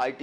IT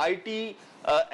IT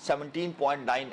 17.9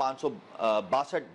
562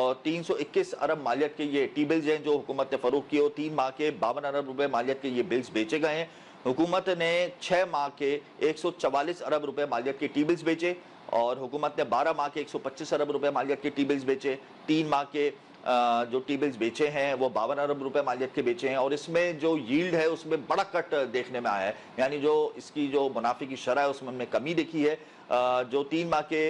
اور 321 ارب مالیت کے یہ ٹی بلز ہیں جو حکومت نے فروخت کیے، اور 3 ماہ کے 52 ارب روپے مالیت کے یہ بلز بیچے گئے ہیں۔ حکومت نے 6 ماہ کے 144 ارب روپے مالیت کے ٹی بلز بیچے، اور حکومت نے 12 ماہ کے 125 ارب روپے مالیت کے ٹی بلز بیچے۔ 3 ماہ کے جو ٹی بلز بیچے ہیں وہ 52 ارب روپے مالیت کے بیچے ہیں، اور اس میں جو ییلڈ ہے اس میں بڑا کٹ دیکھنے میں آیا ہے، یعنی جو اس کی جو منافع کی شرح ہے اس میں ہم نے کمی دیکھی ہے۔ جو 3 ماہ کے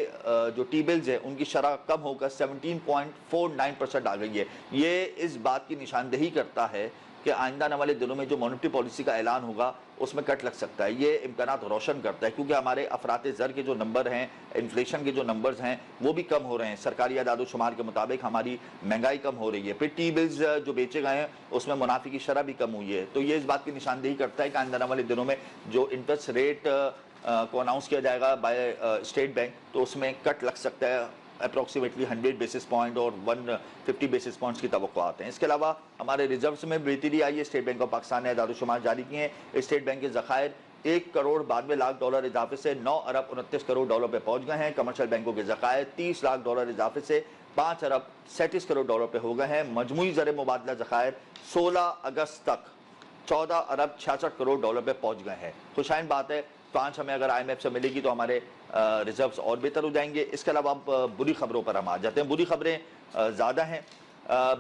جو ٹی بلز ہیں ان کی شرح کم ہو کر 17.49% آ گئی ہے۔ یہ اس بات کی نشاندہی کرتا ہے کہ آئندہ آنے والے دنوں میں جو مانیٹری پالیسی کا اعلان ہوگا اس میں کٹ لگ سکتا ہے۔ یہ امکانات روشن کرتا ہے، کیونکہ ہمارے افراط زر کے جو نمبر ہیں، انفلیشن کے جو نمبرز ہیں وہ بھی کم ہو رہے ہیں۔ سرکاری اعداد و شمار کے مطابق ہماری مہنگائی کم ہو رہی ہے، پھر ٹی بلز جو بیچے گئے ہیں اس میں منافع کی شرح بھی کم ہوئی ہے۔ تو یہ اس بات کی نشاندہی کرتا ہے کہ آئندہ آنے والے دنوں میں جو انٹرسٹ ریٹ کو اناؤنس کیا جائے گا بائی اسٹیٹ بینک، تو اس میں کٹ لگ سکتا ہے، اپروکسیمیٹلی 100 بیسس پوائنٹ اور 150 بیسس پوائنٹس کی توقعات ہیں۔ اس کے علاوہ ہمارے ریزروز میں بہتری آئی ہے۔ اسٹیٹ بینک آف پاکستان نے اعداد و شمار جاری کیے ہیں۔ اسٹیٹ بینک کے ذخائر 1 کروڑ 92 لاکھ ڈالر اضافے سے 9 ارب 29 کروڑ ڈالر پہ پہنچ گئے ہیں۔ کمرشل بینکوں کے ذخائر 30 لاکھ ڈالر اضافے سے 5 ارب 37 کروڑ ڈالر پہ ہو گئے ہیں۔ مجموعی زر مبادلہ ذخائر 16 اگست تک 14 ارب 66 کروڑ ڈالر پہ پہنچ گئے ہیں۔ خوشائن بات ہے، 5 ہمیں اگر IMF سے ملے گی تو ہمارے ریزروز اور بہتر ہو جائیں گے۔ اس کے علاوہ اب بری خبروں پر ہم آ جاتے ہیں۔ بری خبریں زیادہ ہیں۔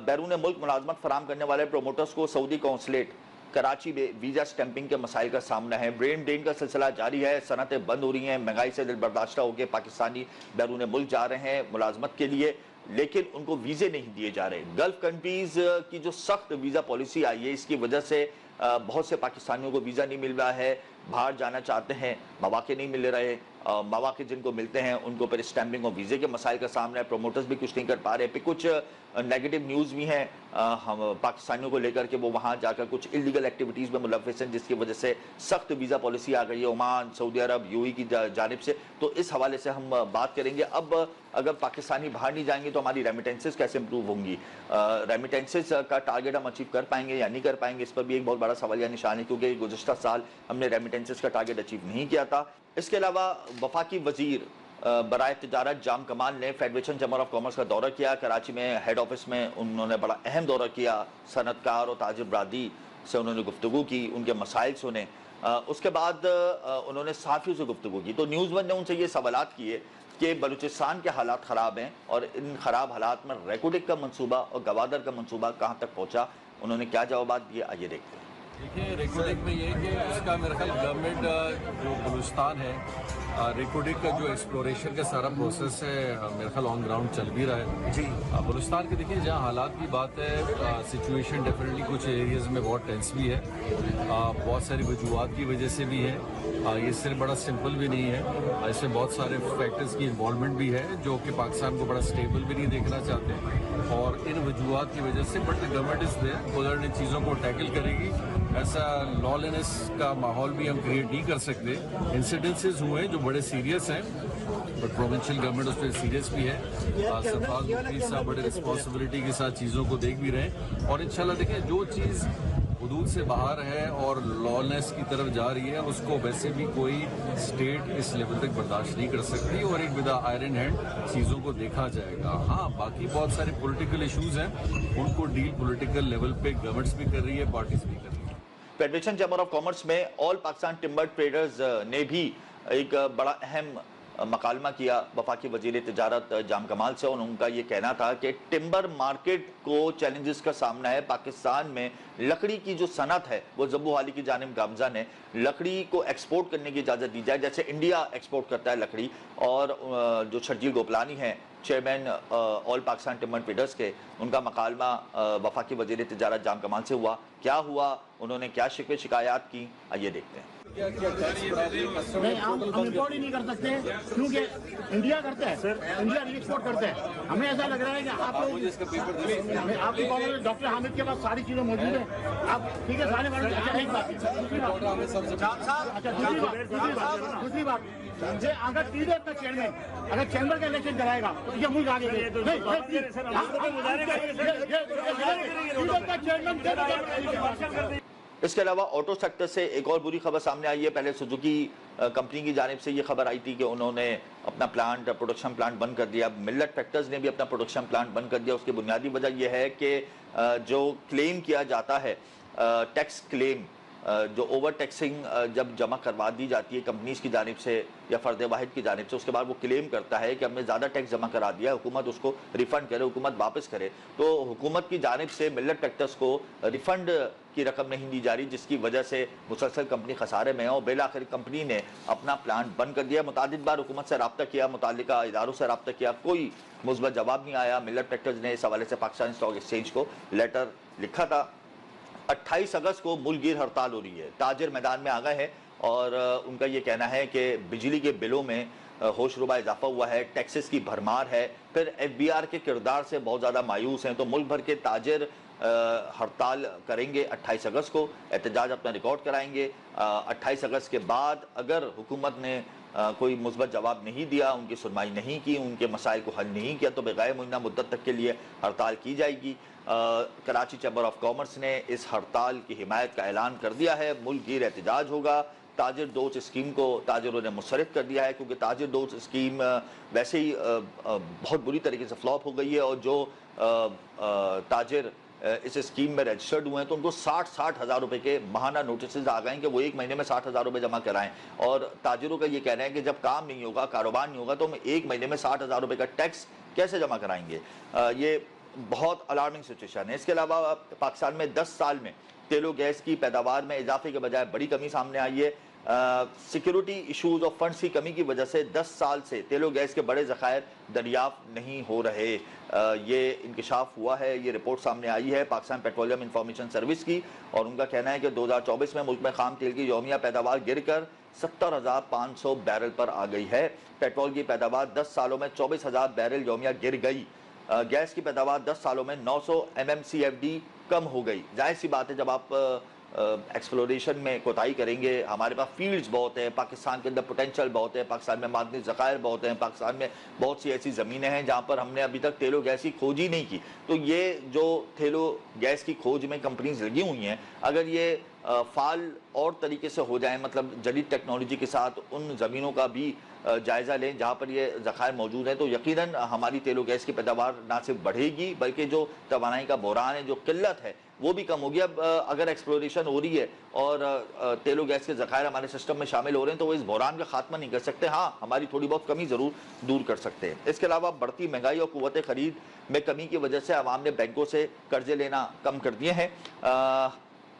بیرون ملک ملازمت فراہم کرنے والے پروموٹرز کو سعودی قونصلیٹ کراچی میں ویزا سٹیمپنگ کے مسائل کا سامنا ہے۔ برین ڈرین کا سلسلہ جاری ہے، صنعتیں بند ہو رہی ہیں، مہنگائی سے دل برداشتہ ہو کے پاکستانی بیرون ملک جا رہے ہیں ملازمت کے لیے، لیکن ان کو ویزے نہیں دیے جا رہے۔ گلف کنٹریز کی جو سخت ویزا پالیسی آئی ہے اس کی وجہ سے بہت سے پاکستانیوں کو ویزا نہیں مل رہا ہے، باہر جانا چاہتے ہیں، مواقع نہیں مل رہے، مواقع جن کو ملتے ہیں ان کو پھر اسٹیمپنگ اور ویزے کے مسائل کا سامنا ہے، پروموٹرز بھی کچھ نہیں کر پا رہے۔ پھر کچھ نیگیٹو نیوز بھی ہیں ہم پاکستانیوں کو لے کر کہ وہ وہاں جا کر کچھ اللیگل ایکٹیویٹیز میں ملوث ہیں، جس کی وجہ سے سخت ویزا پالیسی آ گئی ہے عمان، سعودی عرب، UAE کی جانب سے۔ تو اس حوالے سے ہم بات کریں گے۔ اب اگر پاکستانی باہر نہیں جائیں گے تو ہماری ریمیٹنسز کیسے امپروو ہوں گی، ریمیٹنسز کا ٹارگیٹ ہم اچیو کر پائیں گے یا نہیں کر پائیں گے، اس پر بھی ایک بہت بڑا سوالیہ نشان ہے، کیونکہ گزشتہ سال ہم نے ریمیٹنسز کا ٹارگیٹ اچیو نہیں کیا تھا۔ اس کے علاوہ وفاقی وزیر برائے تجارت جام کمال نے فیڈریشن چیمبر آف کامرس کا دورہ کیا۔ کراچی میں ہیڈ آفس میں انہوں نے بڑا اہم دورہ کیا، صنعت کار اور تاجر برادری سے انہوں نے گفتگو کی، ان کے مسائل سنے۔ اس کے بعد انہوں نے صحافیوں سے گفتگو کی، تو نیوز ون نے ان سے یہ سوالات کیے کہ بلوچستان کے حالات خراب ہیں اور ان خراب حالات میں ریکوڈک کا منصوبہ اور گوادر کا منصوبہ کہاں تک پہنچا، انہوں نے کیا جوابات دیے، آئیے دیکھتے ہیں۔ دیکھیے ریکوڈک میں یہ کہ اس کا میرا خیال گورنمنٹ جو بلوچستان ہے، ریکوڈک کا جو ایکسپلوریشن کا سارا پروسیس ہے میرا خیال آن گراؤنڈ چل بھی رہا ہے جی۔ بلوچستان کے دیکھیے جہاں حالات کی بات ہے، سچویشن ڈیفینیٹلی کچھ ایریاز میں بہت ٹینس بھی ہے، بہت ساری وجوہات کی وجہ سے بھی ہے، یہ صرف بڑا سمپل بھی نہیں ہے، اس میں بہت سارے فیکٹرز کی انوالومنٹ بھی ہے جو کہ پاکستان کو بڑا سٹیبل بھی نہیں دیکھنا چاہتے، اور ان وجوہات کی وجہ سے بٹ گورنمنٹ اس دے ادھر ان چیزوں کو ٹیکل کرے گی۔ ایسا لالینس کا ماحول بھی ہم کریٹ نہیں کر سکتے۔ انسیڈنسز ہوئے جو بڑے سیریس ہیں، بٹ پروونشل گورنمنٹ اس پہ سیریس بھی ہے، سرفراز مفتی صاحب بڑے رسپانسبلٹی کے ساتھ چیزوں کو دیکھ بھی رہے ہیں، اور انشاءاللہ دیکھیں جو چیز حدود سے باہر ہے اور لالینس کی طرف جا رہی ہے اس کو ویسے بھی کوئی اسٹیٹ اس لیول تک برداشت نہیں کر سکتی، اور ایک ود آئرن ہینڈ چیزوں کو دیکھا جائے گا۔ ہاں باقی بہت سارے پولیٹیکل ایشوز ہیں، ان کو ڈیل پولیٹیکل لیول پہ گورنمنٹس بھی کر رہی ہے، پارٹیز بھی کر رہی ہے۔ فیڈریشن چیمبر آف کامرس میں آل پاکستان ٹمبر ٹریڈرز نے بھی ایک بڑا اہم مکالمہ کیا وفاقی وزیر تجارت جام کمال سے، اور ان کا یہ کہنا تھا کہ ٹمبر مارکیٹ کو چیلنجز کا سامنا ہے۔ پاکستان میں لکڑی کی جو صنعت ہے وہ زبو حالی کی جانب گامزن ہے، لکڑی کو ایکسپورٹ کرنے کی اجازت دی جائے، جیسے انڈیا ایکسپورٹ کرتا ہے لکڑی۔ اور جو شرجیل گوپلانی ہیں چیئرمین آل پاکستان ٹمبر ٹریڈرز کے، ان کا مکالمہ وفاقی وزیر تجارت جام کمال سے ہوا۔ کیا ہوا، انہوں نے کیا شکوے شکایات کی، آئیے دیکھتے ہیں۔ نہیں، ہم امپورٹ ہی نہیں کر سکتے کیونکہ انڈیا کرتا ہے، انڈیا ری ایکسپورٹ کرتا ہے۔ ہمیں ایسا لگ رہا ہے کہ آپ کی ڈاکٹر حامد کے پاس ساری چیزیں موجود ہیں، آپ ٹھیک ہے سارے دوسری بات اگر ٹیڈر کا چیئرمین اگر چیمبر کا الیکشن کرائے گا تو یہ ملک آگے اس کے علاوہ آٹو سیکٹر سے ایک اور بری خبر سامنے آئی ہے. پہلے سوزوکی کمپنی کی جانب سے یہ خبر آئی تھی کہ انہوں نے اپنا پروڈکشن پلانٹ بند کر دیا. ملٹ فیکٹرز نے بھی اپنا پروڈکشن پلانٹ بند کر دیا. اس کی بنیادی وجہ یہ ہے کہ جو کلیم کیا جاتا ہے ٹیکس کلیم, جو اوور ٹیکسنگ جب جمع کروا دی جاتی ہے کمپنیز کی جانب سے یا فرد واحد کی جانب سے, اس کے بعد وہ کلیم کرتا ہے کہ ہم نے زیادہ ٹیکس جمع کرا دیا, حکومت اس کو ریفنڈ کرے, حکومت واپس کرے. تو حکومت کی جانب سے ملٹ فیکٹرز کو ریفنڈ کی رقم نہیں دی جا رہی, جس کی وجہ سے مسلسل کمپنی خسارے میں ہے اور بالآخر کمپنی نے اپنا پلانٹ بند کر دیا. متعدد بار حکومت سے رابطہ کیا, متعلقہ اداروں سے رابطہ کیا, کوئی مثبت جواب نہیں آیا. ملٹ فیکٹرز نے اس حوالے سے پاکستان اسٹاک ایکسچینج کو لیٹر لکھا تھا. 28 اگست کو ملک گیر ہڑتال ہو رہی ہے. تاجر میدان میں آ گئے ہیں اور ان کا یہ کہنا ہے کہ بجلی کے بلوں میں ہوش ربا اضافہ ہوا ہے, ٹیکسز کی بھرمار ہے, پھر ایف بی آر کے کردار سے بہت زیادہ مایوس ہیں. تو ملک بھر کے تاجر ہڑتال کریں گے 28 اگست کو, احتجاج اپنا ریکارڈ کرائیں گے. 28 اگست کے بعد اگر حکومت نے کوئی مثبت جواب نہیں دیا, ان کی سنوائی نہیں کی, ان کے مسائل کو حل نہیں کیا, تو بغیر معینہ مدت تک کے لیے ہڑتال کی جائے گی. کراچی چیمبر آف کامرس نے اس ہڑتال کی حمایت کا اعلان کر دیا ہے. ملک گیر احتجاج ہوگا. تاجر دوست اسکیم کو تاجروں نے مسترد کر دیا ہے, کیونکہ تاجر دوست اسکیم ویسے ہی بہت بری طریقے سے فلاپ ہو گئی ہے, اور جو تاجر اس اسکیم میں رجسٹرڈ ہوئے ہیں تو ان کو 60 ہزار روپے کے ماہانہ نوٹسز آ گئے ہیں کہ وہ ایک مہینے میں 60 ہزار روپے جمع کرائیں. اور تاجروں کا یہ کہنا ہے کہ جب کام نہیں ہوگا, کاروبار نہیں ہوگا, تو ہم ایک مہینے میں 60 ہزار روپے کا ٹیکس کیسے جمع کرائیں گے. یہ بہت الارمنگ سچویشن ہے. اس کے علاوہ پاکستان میں 10 سال میں تیل و گیس کی پیداوار میں اضافے کے بجائے بڑی کمی سامنے آئی ہے. سیکیورٹی ایشوز اور فنڈز کی کمی کی وجہ سے 10 سال سے تیل و گیس کے بڑے ذخائر دریافت نہیں ہو رہے. یہ انکشاف ہوا ہے, یہ رپورٹ سامنے آئی ہے پاکستان پیٹرولیم انفارمیشن سروس کی, اور ان کا کہنا ہے کہ 2024 میں ملک میں خام تیل کی یومیہ پیداوار گر کر 70,500 بیرل پر آ گئی ہے. پیٹرول کی پیداوار 10 سالوں میں 24,000 بیرل یومیہ گر گئی. گیس کی پیداوار 10 سالوں میں 900 MMCFD کم ہو گئی. ظاہر سی بات ہے, جب آپ ایکسپلوریشن میں کوتاہی کریں گے, ہمارے پاس فیلڈز بہت ہیں, پاکستان کے اندر پوٹینشل بہت ہے, پاکستان میں معدنی ذخائر بہت ہیں, پاکستان میں بہت سی ایسی زمینیں ہیں جہاں پر ہم نے ابھی تک تیل و گیس کی کھوج ہی نہیں کی. تو یہ جو تیل و گیس کی کھوج میں کمپنیز لگی ہوئی ہیں, اگر یہ فعال اور طریقے سے ہو جائیں, مطلب جدید ٹیکنالوجی کے ساتھ ان زمینوں کا بھی جائزہ لیں جہاں پر یہ ذخائر موجود ہیں, تو یقیناً ہماری تیل و گیس کی پیداوار نہ صرف بڑھے گی بلکہ جو توانائی کا بحران ہے, جو قلت ہے, وہ بھی کم ہوگی. اب اگر ایکسپلوریشن ہو رہی ہے اور تیل و گیس کے ذخائر ہمارے سسٹم میں شامل ہو رہے ہیں تو وہ اس بحران کا خاتمہ نہیں کر سکتے, ہاں ہماری تھوڑی بہت کمی ضرور دور کر سکتے ہیں. اس کے علاوہ بڑھتی مہنگائی اور قوت خرید میں کمی کی وجہ سے عوام نے بینکوں سے قرضے لینا کم کر دیے ہیں.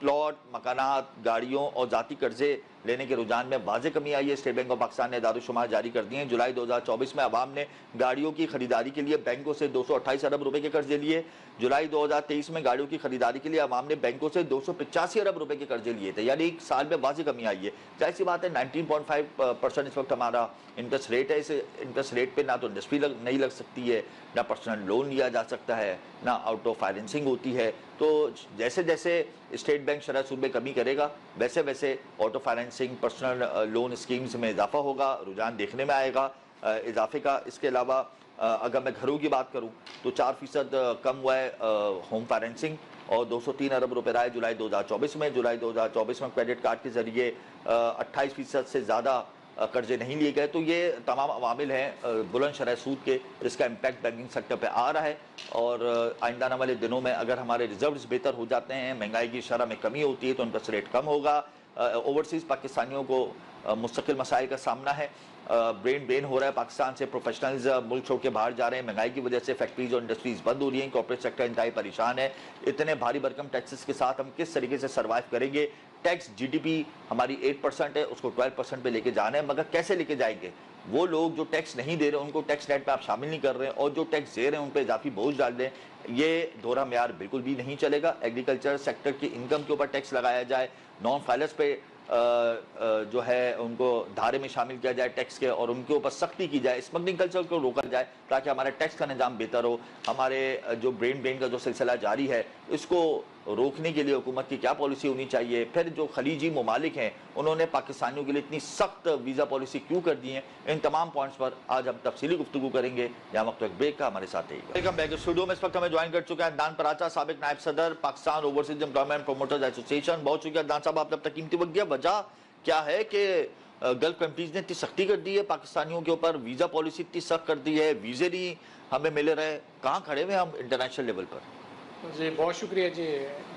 پلاٹ, مکانات, گاڑیوں اور ذاتی قرضے لینے کے رجحان میں واضح کمی آئی ہے. اسٹیٹ بینک آف پاکستان نے اعداد و شمار جاری کر دیے ہیں. جولائی 2024 میں عوام نے گاڑیوں کی خریداری کے لیے بینکوں سے 228 ارب روپے کے قرضے لیے. جولائی 2023 میں گاڑیوں کی خریداری کے لیے عوام نے بینکوں سے 285 ارب روپے کے قرضے لیے تھے, یعنی ایک سال میں واضح کمی آئی ہے. ظاہر سی بات ہے 19.5% اس وقت ہمارا انٹرسٹ ریٹ ہے. اس انٹرسٹ ریٹ پہ نہ تو انڈسٹری نہیں لگ سکتی ہے, نہ پرسنل لون لیا جا سکتا ہے, نہ آؤٹ آف فائنینسنگ ہوتی ہے. تو جیسے جیسے اسٹیٹ بینک شرح سود میں کمی کرے گا, ویسے ویسے auto financing, personal loan schemes میں اضافہ ہوگا, رجحان دیکھنے میں آئے گا اضافے کا. اس کے علاوہ اگر میں گھروں کی بات کروں تو 4% کم ہوا ہے ہوم فائنینسنگ, اور 203 ارب روپے رائے جولائی 2024 میں. جولائی 2024 میں کریڈٹ کارڈ کے ذریعے 28% سے زیادہ قرضے نہیں لیے گئے. تو یہ تمام عوامل ہیں بلند شرح سود کے, جس کا امپیکٹ بینکنگ سیکٹر پہ آ رہا ہے. اور آئندہ آنے والے دنوں میں اگر ہمارے ریزروز بہتر ہو جاتے ہیں, مہنگائی کی شرح میں کمی ہوتی ہے, تو انٹرسٹ ریٹ کم ہوگا. اوورسیز پاکستانیوں کو مستقل مسائل کا سامنا ہے. برین بین ہو رہا ہے پاکستان سے, پروفیشنلز ملک چھوڑ کے باہر جا رہے ہیں. مہنگائی کی وجہ سے فیکٹریز اور انڈسٹریز بند ہو رہی ہیں. کارپوریٹ سیکٹر انتہائی پریشان ہے. اتنے بھاری بھرکم ٹیکسز کے ساتھ ہم کس طریقے سے سروائیو کریں گے. ٹیکس جی ڈی پی ہماری 8% ہے, اس کو 12% پہ لے کے جانا ہے, مگر کیسے لے کے جائیں گے. وہ لوگ جو ٹیکس نہیں دے رہے ان کو ٹیکس نیٹ پہ آپ شامل نہیں کر رہے ہیں, اور جو ٹیکس دے رہے ہیں ان پہ اضافی بوجھ ڈال دیں. یہ دوہرا معیار بالکل بھی نہیں چلے گا. ایگریکلچر سیکٹر کی انکم کے اوپر ٹیکس لگایا جائے, نان فائلرز پہ جو ہے ان کو دھارے میں شامل کیا جائے ٹیکس کے, اور ان کے اوپر سختی کی جائے, اسمگلنگ کلچر کو روکا جائے تاکہ ہمارا ٹیکس کا نظام بہتر ہو. ہمارے جو برین برین کا جو سلسلہ جاری ہے اس کو روکنے کے لیے حکومت کی کیا پالیسی ہونی چاہیے. پھر جو خلیجی ممالک ہیں انہوں نے پاکستانیوں کے لیے اتنی سخت ویزا پالیسی کیوں کر دی ہیں, ان تمام پوائنٹس پر آج ہم تفصیلی گفتگو کریں گے. یہاں وقت ایک بریک کا, ہمارے ساتھ رہیے گا. Welcome back. اسٹوڈیو میں اس وقت ہمیں جوائن کر چکے ہیں عدنان پراچا, سابق نائب صدر پاکستان اوورسیز امپلائمنٹ پروموٹرز ایسوسی ایشن. بہت شکریہ عدنان صاحب, آپ نے اب تک قیمتی وقت دیا. وجہ کیا ہے کہ گلف کنٹریز نے اتنی سختی کر دی ہے پاکستانیوں کے اوپر, ویزا پالیسی اتنی سخت کر دی ہے, ویزے نہیں ہمیں ملے رہے, کہاں کھڑے ہوئے ہم انٹرنیشنل لیول پر؟ جی بہت شکریہ جی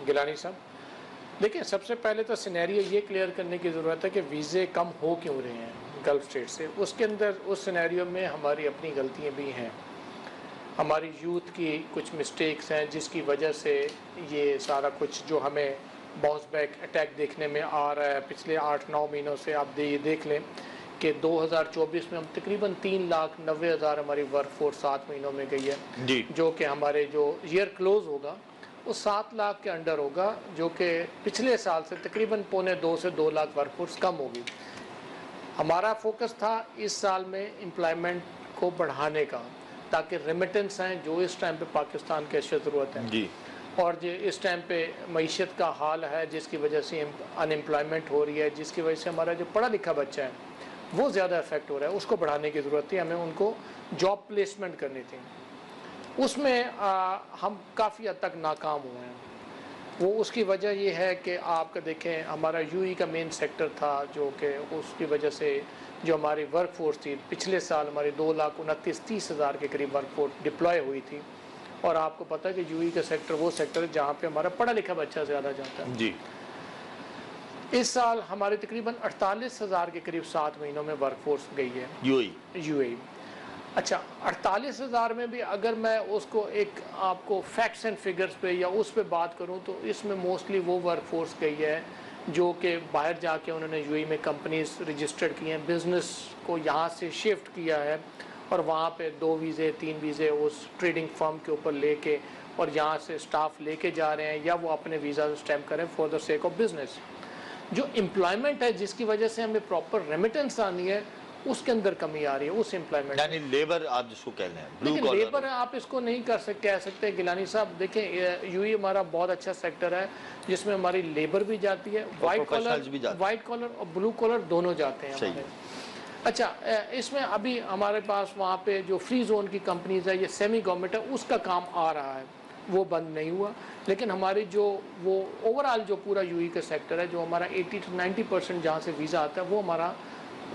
گیلانی صاحب. دیکھیں سب سے پہلے تو سینیریو یہ کلیئر کرنے کی ضرورت ہے کہ ویزے کم ہو کیوں رہے ہیں گلف اسٹیٹ سے. اس کے اندر اس سینیریو میں ہماری اپنی غلطیاں بھی ہیں, ہماری یوتھ کی کچھ مسٹیکس ہیں جس کی وجہ سے یہ سارا کچھ جو ہمیں باؤنس بیک اٹیک دیکھنے میں آ رہا ہے پچھلے 8-9 مہینوں سے. آپ یہ دیکھ لیں کہ 2024 میں ہم تقریباً 3,90,000 ہماری ورک فورس 7 مہینوں میں گئی ہے, جو کہ ہمارے جو ایئر کلوز ہوگا وہ 7 لاکھ کے انڈر ہوگا, جو کہ پچھلے سال سے تقریباً 1.25 سے 2 لاکھ ورک فورس کم ہوگی. ہمارا فوکس تھا اس سال میں امپلائمنٹ کو بڑھانے کا, تاکہ ریمیٹنس ہیں جو اس ٹائم پہ پاکستان کی اشد ضرورت ہے, اور جو اس ٹائم پہ معیشت کا حال ہے جس کی وجہ سے ان امپلائمنٹ ہو رہی ہے, جس کی وجہ سے ہمارا جو پڑھا لکھا بچہ ہے وہ زیادہ افیکٹ ہو رہا ہے, اس کو بڑھانے کی ضرورت تھی. ہمیں ان کو جاب پلیسمنٹ کرنی تھی, اس میں ہم کافی حد تک ناکام ہوئے ہیں. وہ اس کی وجہ یہ ہے کہ آپ کا دیکھیں ہمارا یو ای کا مین سیکٹر تھا, جو کہ اس کی وجہ سے جو ہماری ورک فورس تھی پچھلے سال ہماری 2,29,30,000 کے قریب ورک فورس ڈپلوائے ہوئی تھی. اور آپ کو پتہ ہے کہ یو ای کا سیکٹر وہ سیکٹر ہے جہاں پہ ہمارا پڑھا لکھا بچہ زیادہ جاتا ہے. جی اس سال ہمارے تقریباً 48,000 کے قریب 7 مہینوں میں ورک فورس گئی ہے یو اے. اچھا 48,000 میں بھی اگر میں اس کو ایک آپ کو فیکٹس اینڈ فگرز پہ یا اس پہ بات کروں تو اس میں موسٹلی وہ ورک فورس گئی ہے جو کہ باہر جا کے انہوں نے یو اے میں کمپنیز رجسٹرڈ کی ہیں, بزنس کو یہاں سے شفٹ کیا ہے اور وہاں پہ 2 ویزے 3 ویزے اس ٹریڈنگ فرم کے اوپر لے کے اور یہاں سے سٹاف لے کے جا رہے ہیں, یا وہ اپنے ویزا اسٹیمپ کریں for the sake of business. جو امپلائمنٹ ہے جس کی وجہ سے ہمیں پراپر ریمیٹنس آنی ہے اس کے اندر کمی آ رہی ہے, اس امپلائمنٹ یعنی لیبر آپ جس کو کہہ رہے ہیں, لیکن لیبر آپ اس کو نہیں کہہ سکتے گیلانی صاحب. دیکھیں یو ای ہمارا بہت اچھا سیکٹر ہے جس میں ہماری لیبر بھی جاتی ہے, وائٹ کالر اور بلو کالر دونوں جاتے ہیں ہمارے. اچھا اس میں ابھی ہمارے پاس وہاں پہ جو فری زون کی کمپنیز ہے, یہ سیمی گورنمنٹ ہے, اس کا کام آ رہا ہے, وہ بند نہیں ہوا. لیکن ہماری جو وہ اوورآل جو پورا یو ای کا سیکٹر ہے, جو ہمارا 80 سے 90% جہاں سے ویزا آتا ہے وہ ہمارا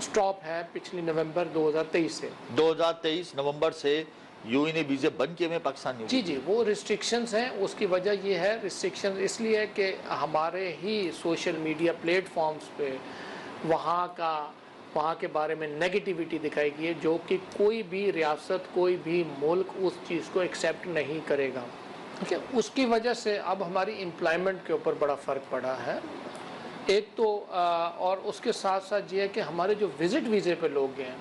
سٹاپ ہے پچھلی نومبر 2023 سے. 2023 نومبر سے یو ای نے ویزے بند کیے ہوئے پاکستانیوں. جی وہ ریسٹرکشنز ہیں. اس کی وجہ یہ ہے, ریسٹرکشن اس لیے ہے کہ ہمارے ہی سوشل میڈیا پلیٹ فارمز پہ وہاں کے بارے میں نیگیٹیوٹی دکھائی گئی ہے, جو کہ کوئی بھی ریاست کوئی بھی ملک اس چیز کو ایکسیپٹ نہیں کرے گا. اس کی وجہ سے اب ہماری امپلائمنٹ کے اوپر بڑا فرق پڑا ہے ایک تو, اور اس کے ساتھ ساتھ یہ ہے کہ ہمارے جو وزٹ ویزے پہ لوگ گئے ہیں,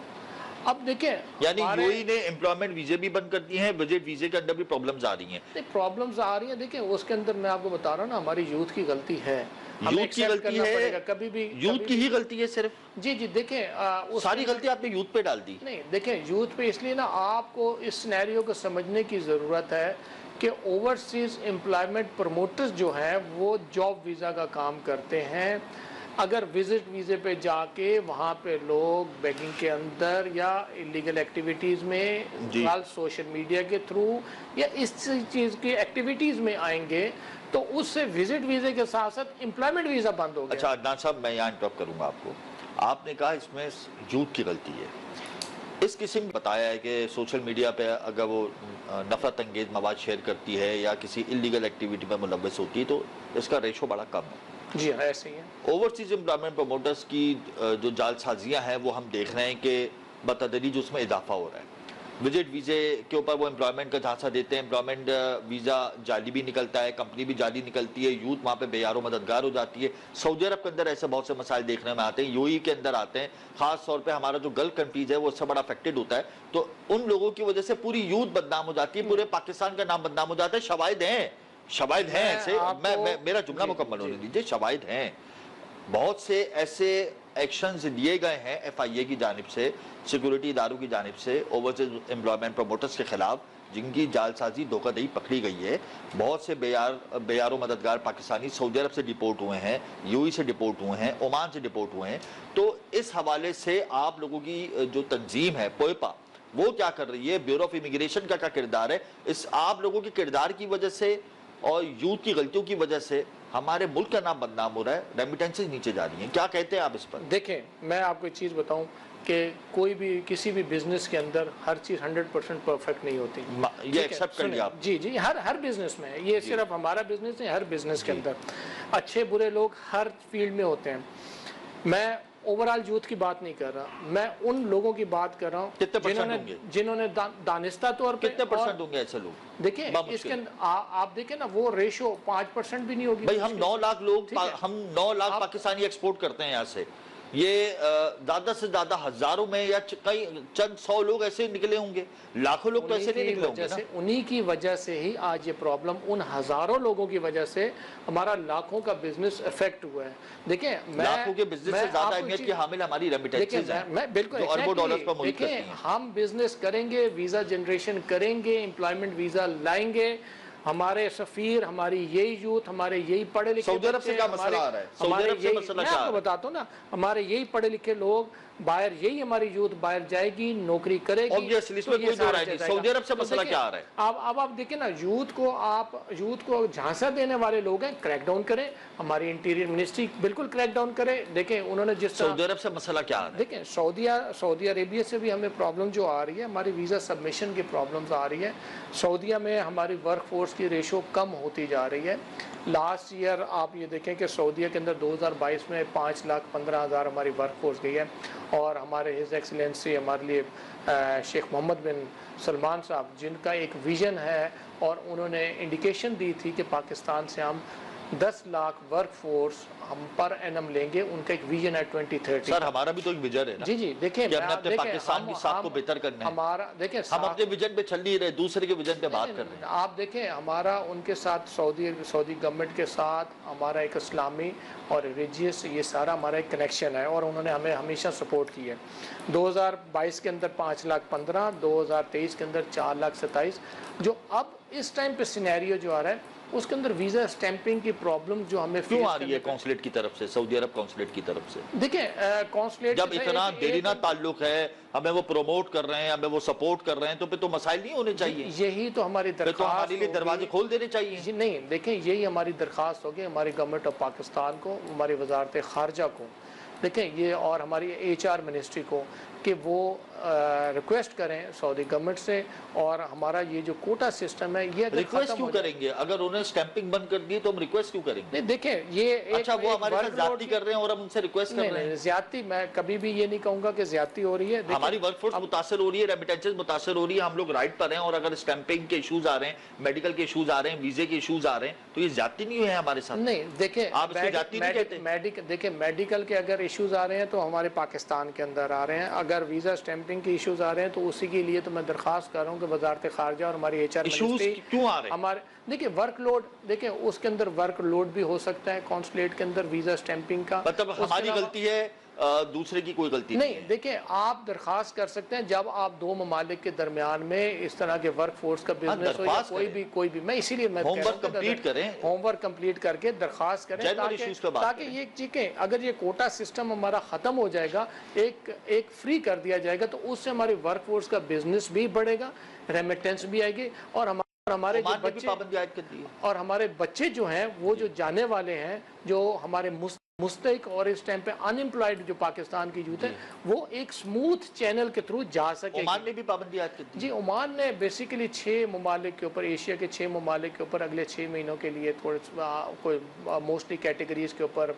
اب دیکھیں یعنی یو ای نے امپلائمنٹ ویزے بھی بند کر دی ہیں, وزٹ ویزے کے اندر بھی پرابلمز آ رہی ہیں. پرابلمز آ رہی ہیں. دیکھیں اس کے اندر میں آپ کو بتا رہا ہوں نا, ہماری یوتھ کی غلطی ہے, یوتھ کی غلطی ہے, کبھی بھی یوتھ کی ہی غلطی ہے صرف. جی دیکھیں ساری غلطی آپ نے یوتھ پہ ڈال دی. نہیں دیکھیں یوتھ پہ اس لیے نا, آپ کو اس سینیریو کو سمجھنے کی ضرورت ہے کہ اوورسیز امپلائمنٹ پروموٹرز جو ہیں وہ جاب ویزا کا کام کرتے ہیں. اگر وزٹ ویزے پہ جا کے وہاں پہ لوگ بیگنگ کے اندر یا انلیگل ایکٹیویٹیز میں سوشل میڈیا کے تھرو یا اس چیز کی ایکٹیویٹیز میں آئیں گے تو اس سے وزٹ ویزے کے ساتھ ساتھ امپلائمنٹ ویزا بند ہو گیا. اچھا عدنان صاحب, میں یہاں انٹرپٹ کروں گا آپ کو. آپ نے کہا اس میں یوتھ کی غلطی ہے. اس قسم بتایا ہے کہ سوشل میڈیا پہ اگر وہ نفرت انگیز مواد شیئر کرتی ہے یا کسی انلیگل ایکٹیویٹی میں ملوث ہوتی ہے تو اس کا ریشو بڑا کم ہے. جی ہاں ایسے ہی ہے. اوورسیز امپلائمنٹ پروموٹرز کی جو جال سازیاں ہیں وہ ہم دیکھ رہے ہیں کہ بتدریج اس میں اضافہ ہو رہا ہے. وزٹ ویزے کے اوپر وہ امپلائمنٹ کا جھانسا دیتے ہیں, امپلائمنٹ ویزا جعلی بھی نکلتا ہے, کمپنی بھی جعلی نکلتی ہے, یوتھ وہاں پہ بے یار و مددگار ہو جاتی ہے. سعودی عرب کے اندر ایسے بہت سے مسائل دیکھنے میں آتے ہیں, یو ای کے اندر آتے ہیں, خاص طور پہ ہمارا جو گلف کنٹریز ہے وہ اس سے بڑا افیکٹڈ ہوتا ہے. تو ان لوگوں کی وجہ سے پوری یوتھ بدنام ہو جاتی ہے, پورے پاکستان کا نام بدنام ہو جاتا ہے. شواہد ہیں ایسے, میرا جملہ مکمل ہونے دیجیے. شواہد ہیں, بہت سے ایسے ایکشنز لیے گئے ہیں ایف آئی اے کی جانب سے, سیکورٹی اداروں کی جانب سے اوورسیز امپلائمنٹ پروموٹرز کے خلاف, جن کی جعلسازی دھوکہ دہی پکڑی گئی ہے، بہت سے بیار و مددگار پاکستانی سعودی عرب سے ڈپورٹ ہوئے ہیں، یو ای سے ڈپورٹ ہوئے ہیں، عمان سے ڈپورٹ ہوئے ہیں. تو اس حوالے سے آپ لوگوں کی جو تنظیم ہے پوئپا وہ کیا کر رہی ہے؟ بیورو آف امیگریشن کا کیا کردار ہے؟ اس آپ لوگوں کے کردار کی وجہ سے اور یوتھ کی غلطیوں کی وجہ سے ہمارے ملک کا نام بدنام ہو رہا ہے، ریمیٹنسز نیچے جا رہی ہیں. کیا کہتے ہیں آپ اس پر؟ دیکھیں میں آپ کو ایک چیز بتاؤں کہ کوئی بھی کسی بھی بزنس کے اندر ہر چیز 100% پرفیکٹ نہیں ہوتی. یہ ایکسیپٹ کر لیا آپ. جی ہر بزنس میں، یہ صرف ہمارا بزنس نہیں، ہر بزنس کے اندر اچھے برے لوگ ہر فیلڈ میں ہوتے ہیں. میں اوورال یوتھ کی بات نہیں کر رہا، میں ان لوگوں کی بات کر رہا ہوں جنہوں نے دانستہ طور پہ. کتنے پرسنٹ ہوں گے ایسے لوگ؟ دیکھیں اس کے آپ دیکھیں نا، وہ ریشو 5% بھی نہیں ہوگی. بھائی ہم 9 لاکھ لوگ، ہم 9 لاکھ پاکستانی ایکسپورٹ کرتے ہیں یہاں سے. یہ زیادہ سے زیادہ ہزاروں میں یا کئی چند 100 لوگ ایسے نکلے ہوں گے، لاکھوں لوگ تو ایسے نہیں نکلے ہوں گے نا. انہی کی وجہ سے ہی آج یہ پرابلم، ان ہزاروں لوگوں کی وجہ سے ہمارا لاکھوں کا بزنس افیکٹ ہوا ہے. دیکھیں لاکھوں کے بزنس سے زیادہ اہمیت کی حامل ہماری ریمیٹنسز ہیں، میں بالکل جو اربوں ڈالرز پر منعقد کرتی ہیں. ہم بزنس کریں گے، ویزا جنریشن کریں گے، امپلائمنٹ ویزا لائیں گے. ہمارے سفیر، ہماری یہی یوتھ، ہمارے یہی پڑھے لکھے، سعودی عرب سے کیا مسئلہ آ رہا ہے؟ سعودی عرب سے مسئلہ کیا میں آپ کو بتاتا ہوں نا، ہمارے یہی پڑھے لکھے لوگ باہر، یہی ہماری یوتھ باہر جائے گی، نوکری کرے گی. Obviously اس میں کوئی دو رائے نہیں. سعودی عرب سے مسئلہ کیا آ رہا ہے؟ اب آپ دیکھیں نا، یوتھ کو جھانسا دینے والے لوگ ہیں، کریک ڈاؤن کریں. ہماری انٹیریئر منسٹری بالکل کریک ڈاؤن کرے. دیکھیں انہوں نے جس طرح سعودی عرب سے مسئلہ کیا آ رہا ہے؟ دیکھیں سعودی عربیہ سے بھی ہمیں پرابلم جو آ رہی ہے، ہماری ویزا سبمیشن کی پرابلمز آ رہی ہے. سعودیہ میں ہماری ورک فورس کی ریشو کم ہوتی جا رہی ہے. لاسٹ ایئر آپ یہ دیکھیں کہ سعودیہ کے اندر 2022 میں 5,15,000 ہماری ورک فورس گئی ہے. اور ہمارے ہز ایکسلنسی ہمارے لیے شیخ محمد بن سلمان صاحب، جن کا ایک ویژن ہے اور انہوں نے انڈیکیشن دی تھی کہ پاکستان سے ہم 10 لاکھ ورک فورس ہم پر اینم لیں گے. ان کا ایک ویژن ہے 2030. سر ہمارا بھی تو ایک ویژن ہے نا. جی دیکھیں کہ ہم نے اپنے پاکستان کی ساتھ کو بہتر کرنا ہے. ہمارا دیکھیں ہم اپنے ویژن پہ چل نہیں رہے، دوسرے کے ویژن پہ بات کر رہے ہیں. آپ دیکھیں ہمارا ان کے ساتھ سعودی گورنمنٹ کے ساتھ ہمارا ایک اسلامی اور ریلیجیس یہ سارا ہمارا ایک کنیکشن ہے، اور انہوں نے ہمیں ہمیشہ سپورٹ کی ہے. 2022 کے اندر 5,15,000، 2023 کے اندر 4,27,000. جو اب اس ٹائم پہ سینیریو جو آ رہا ہے اس کے اندر ویزا اسٹیمپنگ کی پرابلم جو ہمیں کیوں آ رہی ہے کونسلیٹ کی طرف سے، سعودی عرب کونسلیٹ کی طرف سے؟ دیکھیں کونسلیٹ جب اتنا دیرینہ تعلق ہے، ہمیں وہ پروموٹ کر رہے ہیں، ہمیں وہ سپورٹ کر رہے ہیں، تو پھر تو مسائل نہیں ہونے چاہیے. یہی تو ہماری درخواست، تو ہمارے لیے دروازے کھول دینے چاہیے. جی نہیں، دیکھیں یہی ہماری درخواست ہوگی ہماری گورنمنٹ آف پاکستان کو، ہماری وزارت خارجہ کو. دیکھیں یہ اور ہماری HR منسٹری کو کہ وہ ریکویسٹ کریں سعودی گورنمنٹ سے، اور ہمارا یہ جو کوٹا سسٹم ہے یہ ریکویسٹ کیوں کریں گے؟ اگر انہیں سٹیمپنگ بند کر دی تو ہم ریکویسٹ کیوں کریں گے؟ نہیں دیکھیں یہ اچھا وہ ہمارے ساتھ زیادتی کر رہے ہیں اور ہم ان سے ریکویسٹ کر رہے ہیں. زیادتی میں کبھی بھی یہ نہیں کہوں گا کہ زیادتی ہو رہی ہے. ہماری ورک فورس متاثر ہو رہی ہے، ریمیٹنسز متاثر ہو رہی ہے، ہم لوگ رائٹ پر ہیں. اور اگر سٹیمپنگ کے ایشوز آ رہے ہیں، میڈیکل کے ایشوز آ رہے ہیں، ویزے کے ایشوز آ رہے ہیں، تو یہ زیادتی نہیں ہے ہمارے ساتھ. نہیں دیکھیں آپ اس کو زیادتی نہیں کہتے. دیکھیں میڈیکل کے اگر ایشوز آ رہے ہیں تو ہمارے پاکستان کے اندر آ رہے ہیں. اگر ویزا سٹیمپنگ کے ایشوز آ رہے ہیں تو اسی کے لیے تو میں درخواست کر رہا ہوں کہ وزارت خارجہ اور ہماری HR ایشوز کیوں آ رہے ہیں؟ ہمارے دیکھیں ورک لوڈ، دیکھیں اس کے اندر ورک لوڈ بھی ہو سکتا ہے کونسلیٹ کے اندر ویزا سٹیمپنگ کا. مطلب ہماری غلطی ہے، دوسرے کی کوئی غلطی نہیں. دیکھیں آپ درخواست کر سکتے ہیں جب آپ دو ممالک کے درمیان میں اس طرح کے ورک فورس کا بزنس ہو یا کوئی بھی میں اسی لیے میں ہوم ورک کمپلیٹ کریں، ہوم ورک کمپلیٹ کر کے درخواست کریں تاکہ یہ چیزیں اگر یہ کوٹا سسٹم ہمارا ختم ہو جائے گا، ایک فری کر دیا جائے گا، تو اس سے ہماری ورک فورس کا بزنس بھی بڑھے گا، ریمیٹنس بھی آئے گی، اور ہمارے جو بچے اور ہمارے بچے جو ہیں وہ جو جانے والے ہیں، جو ہمارے مستحق اور اس ٹائم پہ ان امپلائڈ جو پاکستان کی یوتھ ہے، وہ ایک سموتھ چینل کے تھرو جا سکے. عمان نے بھی پابندی عائد کر دی. جی عمان نے بیسیکلی 6 ممالک کے اوپر، ایشیا کے 6 ممالک کے اوپر اگلے 6 مہینوں کے لیے تھوڑے کوئی موسٹلی کیٹیگریز کے اوپر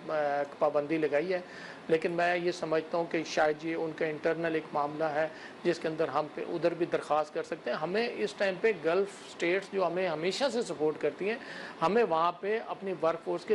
پابندی لگائی ہے. لیکن میں یہ سمجھتا ہوں کہ شاید یہ ان کا انٹرنل ایک معاملہ ہے جس کے اندر ہم ادھر بھی درخواست کر سکتے ہیں. ہمیں اس ٹائم پہ گلف سٹیٹس جو ہمیں ہمیشہ سے سپورٹ کرتی ہیں، ہمیں وہاں پہ اپنی ورک فورس کے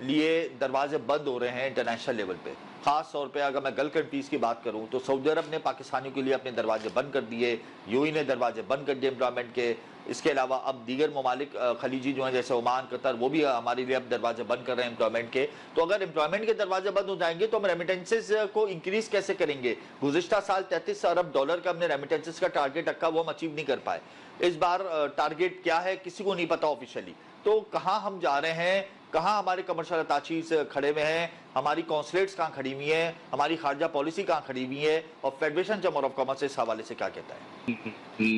لیے دروازے بند ہو رہے ہیں انٹرنیشنل لیول پہ. خاص طور پہ اگر میں گلف کنٹریز کی بات کروں تو سعودی عرب نے پاکستانیوں کے لیے اپنے دروازے بند کر دیے, یو ای نے دروازے بند کر دیے امپلائمنٹ کے. اس کے علاوہ اب دیگر ممالک خلیجی جو ہیں جیسے عمان, قطر, وہ بھی ہمارے لیے اب دروازے بند کر رہے ہیں امپلائمنٹ کے. تو اگر امپلائمنٹ کے دروازے بند ہو جائیں گے تو ہم ریمیٹنسز کو انکریز کیسے کریں گے؟ گزشتہ سال 33 ارب ڈالر کا ہم نے ریمیٹنسز کا ٹارگٹ رکھا, وہ ہم اچیو نہیں کر پائے. اس بار ٹارگٹ کیا ہے کسی کو نہیں پتا آفیشلی. تو کہاں ہم جا رہے ہیں, کہاں ہمارے کمرشل اٹیچیز کھڑے ہوئے ہیں, ہماری کونسلیٹس کہاں کھڑی ہوئی ہیں, ہماری خارجہ پالیسی کہاں کھڑی ہوئی ہے, اور فیڈریشن چیمبر آف کامرس اس حوالے سے کیا کہتا ہے؟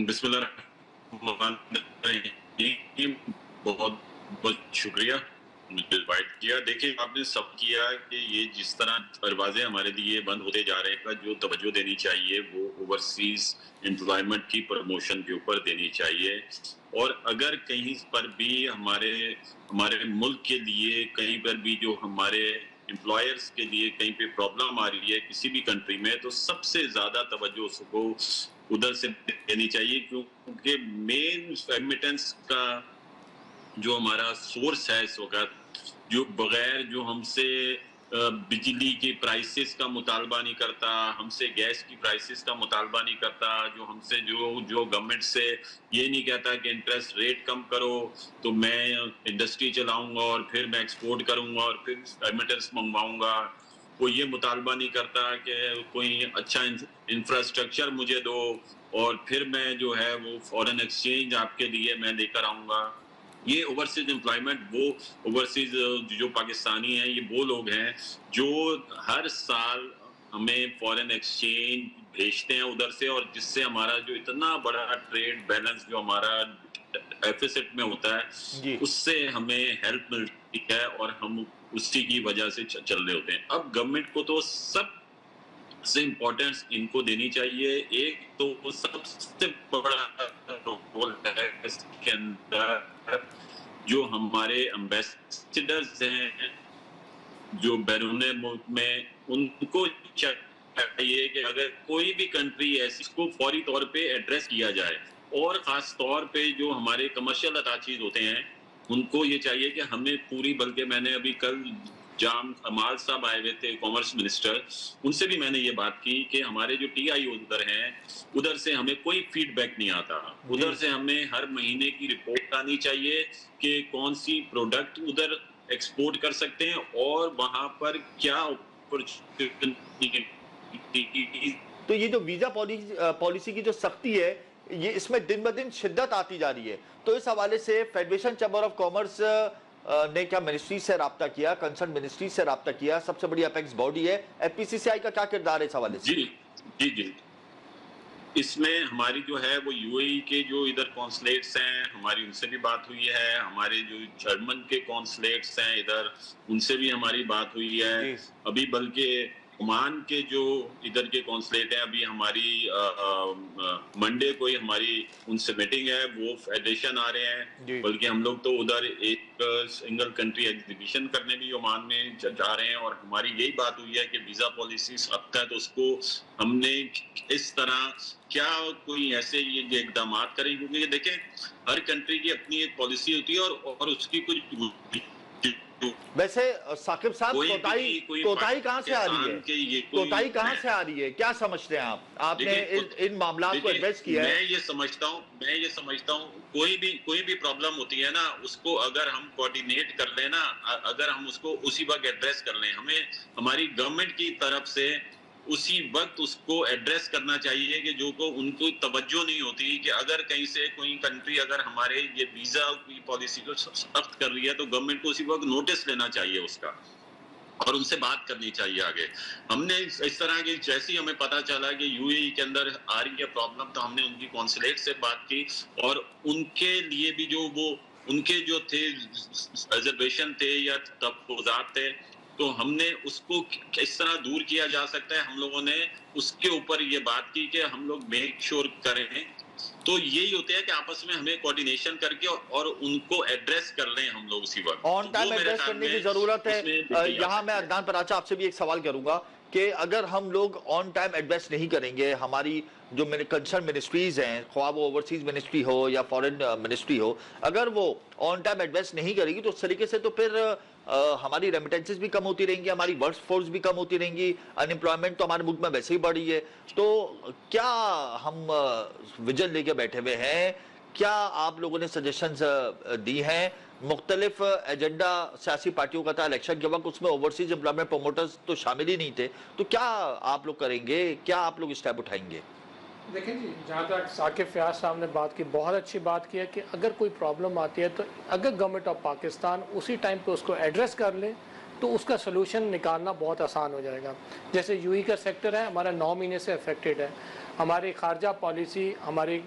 بسم اللہ الرحمن الرحیم. بہت بہت شکریہ مجھے انوائٹ کیا. دیکھیں آپ نے سب کیا کہ یہ جس طرح دروازے ہمارے لیے بند ہوتے جا رہے ہیں, جو توجہ دینی چاہیے وہ اوورسیز امپلائمنٹ کی پروموشن کے اوپر دینی چاہیے. اور اگر کہیں پر بھی ہمارے ملک کے لیے کہیں پر بھی جو ہمارے امپلائرز کے لیے کہیں پہ پرابلم آ رہی ہے کسی بھی کنٹری میں, تو سب سے زیادہ توجہ اس کو ادھر سے دینی چاہیے, کیونکہ مین ریمیٹنس کا جو ہمارا سورس ہے اس وقت, جو بغیر جو ہم سے بجلی کی پرائسز کا مطالبہ نہیں کرتا, ہم سے گیس کی پرائسز کا مطالبہ نہیں کرتا, جو ہم سے جو گورنمنٹ سے یہ نہیں کہتا کہ انٹرسٹ ریٹ کم کرو تو میں انڈسٹری چلاؤں گا اور پھر میں ایکسپورٹ کروں گا اور پھر ریمیٹنس منگواؤں گا, وہ یہ مطالبہ نہیں کرتا کہ کوئی اچھا انفراسٹرکچر مجھے دو اور پھر میں جو ہے وہ فورن ایکسچینج آپ کے لیے میں لے کر آؤں گا. یہ اوورسیز امپلائمنٹ, وہ اوورسیز جو پاکستانی ہیں, یہ وہ لوگ ہیں جو ہر سال ہمیں فورن ایکسچینج بھیجتے ہیں ادھر سے, اور جس سے ہمارا جو اتنا بڑا ٹریڈ بیلنس جو ہمارا ایفیسٹ میں ہوتا ہے اس سے ہمیں ہیلپ ملتی ہے اور ہم اسی کی وجہ سے چل رہے ہوتے ہیں. اب گورنمنٹ کو تو سب سے امپورٹنس ان کو دینی چاہیے. ایک تو سب سے بڑا رول ہے اس کے اندر جو ہمارے امبیسڈرز ہیں جو بیرون ملک میں, ان کو چاہیے کہ اگر کوئی بھی کنٹری ایسی اس کو فوری طور پہ ایڈریس کیا جائے, اور خاص طور پہ جو ہمارے کمرشل اٹیچیز ہوتے ہیں ان کو یہ چاہیے کہ ہمیں پوری, بلکہ میں نے ابھی کل جام امال صاحب آئے ہوئے تھے کامرس منسٹر, ان سے بھی میں نے یہ بات کی کہ ہمارے جو ٹی آئی ادھر ہیں ادھر سے ہمیں کوئی فیڈ بیک نہیں آتا, ادھر سے ہمیں ہر مہینے کی رپورٹ آنی چاہیے کہ کون سی پروڈکٹ ادھر ایکسپورٹ کر سکتے ہیں اور وہاں پر کیا اپرچونٹی. تو یہ جو ویزا پالیسی کی جو سختی ہے یہ اس میں دن بدن شدت آتی جا رہی ہے, تو اس حوالے سے فیڈریشن چیمبر آف کامرس نے کیا منسٹری سے رابطہ کیا, کنسرن منسٹری سے رابطہ کیا؟ سب سے بڑی اپیکس باڈی ہے, ایف پی سی سی آئی کا کیا کردار ہے اس حوالے سے؟ جی اس میں ہماری جو ہے وہ یو اے ای کے جو ادھر کونسلیٹس ہیں ہماری ان سے بھی بات ہوئی ہے, ہمارے جو جرمن کے کونسلیٹس ہیں ادھر ان سے بھی ہماری بات ہوئی ہے, ابھی بلکہ عمان کے جو ادھر کے کونسلیٹ ہیں ابھی ہماری منڈے کو ہی ہماری ان سے میٹنگ ہے, وہ فیڈریشن آ رہے ہیں, بلکہ ہم لوگ تو ادھر ایک سنگل کنٹری ایگزیبیشن کرنے بھی عمان میں جا رہے ہیں, اور ہماری یہی بات ہوئی ہے کہ ویزا پالیسی سخت ہے تو اس کو ہم نے اس طرح کیا کوئی ایسے یہ اقدامات کریں, کیونکہ دیکھیں ہر کنٹری کی اپنی ایک پالیسی ہوتی ہے اور اس کی کچھ. ویسے ثاقب صاحب کوتاہی کہاں سے آ رہی ہے, کوتاہی کہاں سے آ رہی ہے, کیا سمجھتے ہیں آپ نے ان معاملات کو ایڈریس کیا ہے؟ میں یہ سمجھتا ہوں کوئی بھی پرابلم ہوتی ہے نا اس کو اگر ہم کوارڈینیٹ کر لیں نا, اگر ہم اس کو اسی وقت ایڈریس کر لیں, ہمیں ہماری گورنمنٹ کی طرف سے اسی وقت اس کو ایڈریس کرنا چاہیے کہ جو کو ان کو توجہ نہیں ہوتی کہ اگر کہیں سے کوئی کنٹری اگر ہمارے یہ ویزا کی پالیسی کو سخت کر رہی ہے تو گورنمنٹ کو اسی وقت نوٹس لینا چاہیے اس کا اور ان سے بات کرنی چاہیے آگے. ہم نے اس طرح کی جیسے ہی ہمیں پتا چلا کہ یو اے ای کے اندر آ رہی ہے پرابلم تو ہم نے ان کی کونسلیٹ سے بات کی اور ان کے لیے بھی جو وہ ان کے جو تھے ریزرویشن تھے یا تحفظات تھے تو ہم نے اس کو کس طرح دور کیا جا سکتا ہے, ہم لوگوں نے اس کے اوپر یہ بات کی کہ ہم لوگ میک شور کریں. تو یہی ہوتا ہے کہ آپس میں ہمیں کوارڈینیشن کر کے اور ان کو ایڈریس کر لیں ہم لوگ اسی وقت. آن ٹائم ایڈریس کرنے کی ضرورت ہے. یہاں میں عدنان پراچا آپ سے بھی ایک سوال کروں گا کہ اگر ہم لوگ آن ٹائم ایڈوائس نہیں کریں گے، ہماری جو کنسرن منسٹریز ہیں، خواہ وہ اوورسیز منسٹری ہو یا فورن منسٹری ہو، اگر وہ آن ٹائم ایڈوائس نہیں کرے گی تو اس طریقے سے تو پھر ہماری ریمیٹنسز بھی کم ہوتی رہیں گی، ہماری ورک فورس بھی کم ہوتی رہیں گی، ان امپلائمنٹ تو ہمارے ملک میں ویسے ہی بڑھ رہی ہے. تو کیا ہم ویژن لے کے بیٹھے ہوئے ہیں؟ کیا آپ لوگوں نے سجیشنز دی ہیں؟ مختلف ایجنڈا سیاسی پارٹیوں کا تھا الیکشن کے وقت، اس میں اوورسیز امپلائمنٹ پروموٹرز تو شامل ہی نہیں تھے، تو کیا آپ لوگ کریں گے؟ کیا آپ لوگ اسٹیپ اٹھائیں گے؟ دیکھیں جی، جہاں تک ثاقب فیاض صاحب نے بات کی، بہت اچھی بات کی ہے کہ اگر کوئی پرابلم آتی ہے تو اگر گورنمنٹ آف پاکستان اسی ٹائم پہ اس کو ایڈریس کر لے تو اس کا سلوشن نکالنا بہت آسان ہو جائے گا. جیسے یو ای کا سیکٹر ہے ہمارا 9 مہینے سے افیکٹڈ ہے. ہماری خارجہ پالیسی، ہماری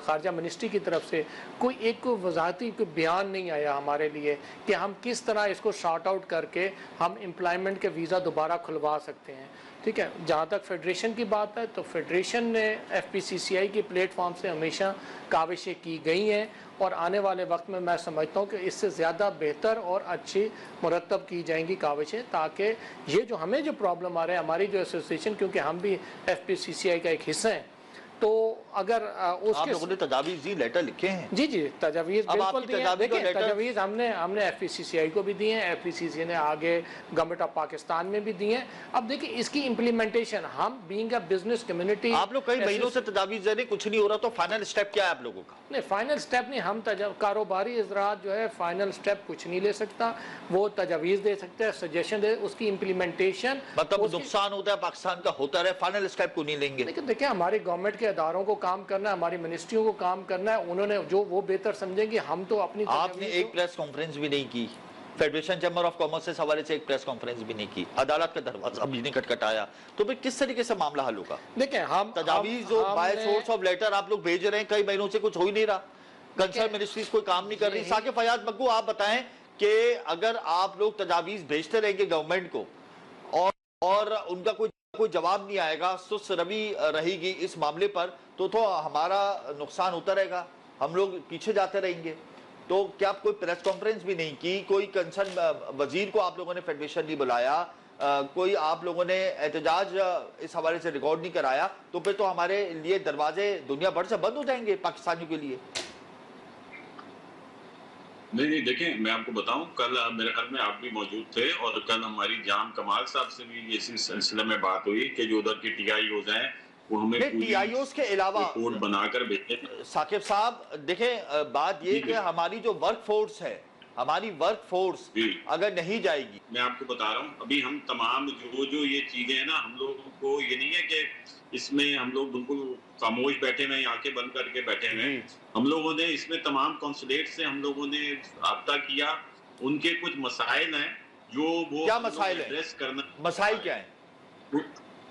خارجہ منسٹری کی طرف سے کوئی ایک وضاحتی کوئی بیان نہیں آیا ہمارے لیے کہ ہم کس طرح اس کو شارٹ آؤٹ کر کے ہم امپلائمنٹ کے ویزا دوبارہ کھلوا سکتے ہیں. ٹھیک ہے، جہاں تک فیڈریشن کی بات ہے تو فیڈریشن نے ایف پی سی سی آئی کی پلیٹ فارم سے ہمیشہ کاوشیں کی گئی ہیں، اور آنے والے وقت میں سمجھتا ہوں کہ اس سے زیادہ بہتر اور اچھی مرتب کی جائیں گی کاوشیں، تاکہ یہ جو ہمیں جو پرابلم آ رہا ہے ہماری جو ایسوسیشن، کیونکہ ہم بھی ایف پی سی سی آئی کا ایک حصہ ہیں، تو اگر اس آپ کے لوگوں نے تجاویز دی، لیٹر لکھے ہیں؟ جی جی تجاویز اب آپ بالکل کی دی ہیں. تجاویز اور دیکھیں لیٹر تجاویز ہم نے ایف پی سی سی آئی کو بھی دی ہیں، ایف پی سی سی نے آگے گورنمنٹ آف پاکستان میں بھی دی ہیں. اب دیکھیں اس کی امپلیمنٹیشن، ہم بینگ اے بزنس کمیونٹی، آپ لوگ کئی مہینوں سے تجاویز دے رہے ہیں، کچھ نہیں ہو رہا، تو فائنل اسٹیپ کیا ہے آپ لوگوں کا؟ نہیں فائنل سٹیپ نہیں، ہم کاروباری اضرات جو ہے فائنل سٹیپ کچھ نہیں لے سکتا. وہ تجاویز دے سکتے ہیں، سجیشن دے، اس کی امپلیمنٹیشن مطلب نقصان ہوتا ہے پاکستان کا، ہوتا رہے، فائنل اسٹیپ کو نہیں لیں گے؟ لیکن دیکھیں ہماری گورنمنٹ کے اداروں کو کام کرنا ہے، ہماری منسٹریوں کو کام کرنا ہے، انہوں نے جو وہ بہتر سمجھیں گے، ہم تو اپنی آپ نے ایک پریس کانفرنس بھی نہیں کی، فیڈریشن چیمبر آف کامرس سے حوالے سے ایک پریس کانفرنس بھی نہیں کی، عدالت کا دروازہ بھی نہیں کھٹکھٹایا، تو پھر کس طریقے سے معاملہ حل ہوگا؟ دیکھیں ہم تجاویز جو بائی سورس آف لیٹر آپ لوگ بھیج رہے ہیں، کئی مہینوں سے کچھ ہو ہی نہیں رہا، کنسرن منسٹریز کوئی کام نہیں کر رہی. ثاقب فیاض مگو آپ بتائیں کہ اگر آپ لوگ تجاویز بھیجتے رہیں گے گورنمنٹ کو اور ان کا کوئی جواب نہیں آئے گا، سست روی رہے گی اس معاملے پر، تو ہمارا نقصان ہوتا رہے گا، ہم لوگ پیچھے جاتے رہیں گے. تو کیا کوئی پریس کانفرنس بھی نہیں کی، کوئی کنسرن وزیر کو آپ لوگوں نے فیڈریشن نہیں بلایا، کوئی آپ لوگوں نے احتجاج اس حوالے سے ریکارڈ نہیں کرایا، تو پھر تو ہمارے لیے دروازے دنیا بھر سے بند ہو جائیں گے پاکستانیوں کے لیے؟ نہیں دیکھیں میں آپ کو بتاؤں، کل میرے خیال میں آپ بھی موجود تھے، اور کل ہماری جام کمال صاحب سے بھی اسی سلسلے میں بات ہوئی کہ جو ادھر کی ٹی آئی اوز ہیں وہ ہمیں ٹی آئی اوز کے علاوہ رپورٹ بنا کر بھیجیں. ثاقب صاحب دیکھیں بات یہ کہ ہماری جو ورک فورس ہے، ہماری ورک فورس اگر نہیں جائے گی، میں آپ کو بتا رہا ہوں ابھی ہم تمام جو یہ چیزیں ہیں نا، ہم لوگوں کو یہ نہیں ہے کہ اس میں ہم لوگ بالکل خاموش بیٹھے ہوئے ہیں، آنکھیں بند کر کے بیٹھے ہوئے ہیں. ہم لوگوں نے اس میں تمام کونسولیٹ سے ہم لوگوں نے رابطہ کیا، ان کے کچھ مسائل ہیں جو وہ کیا مسائل ایڈریس کرنا. مسائل کیا ہیں؟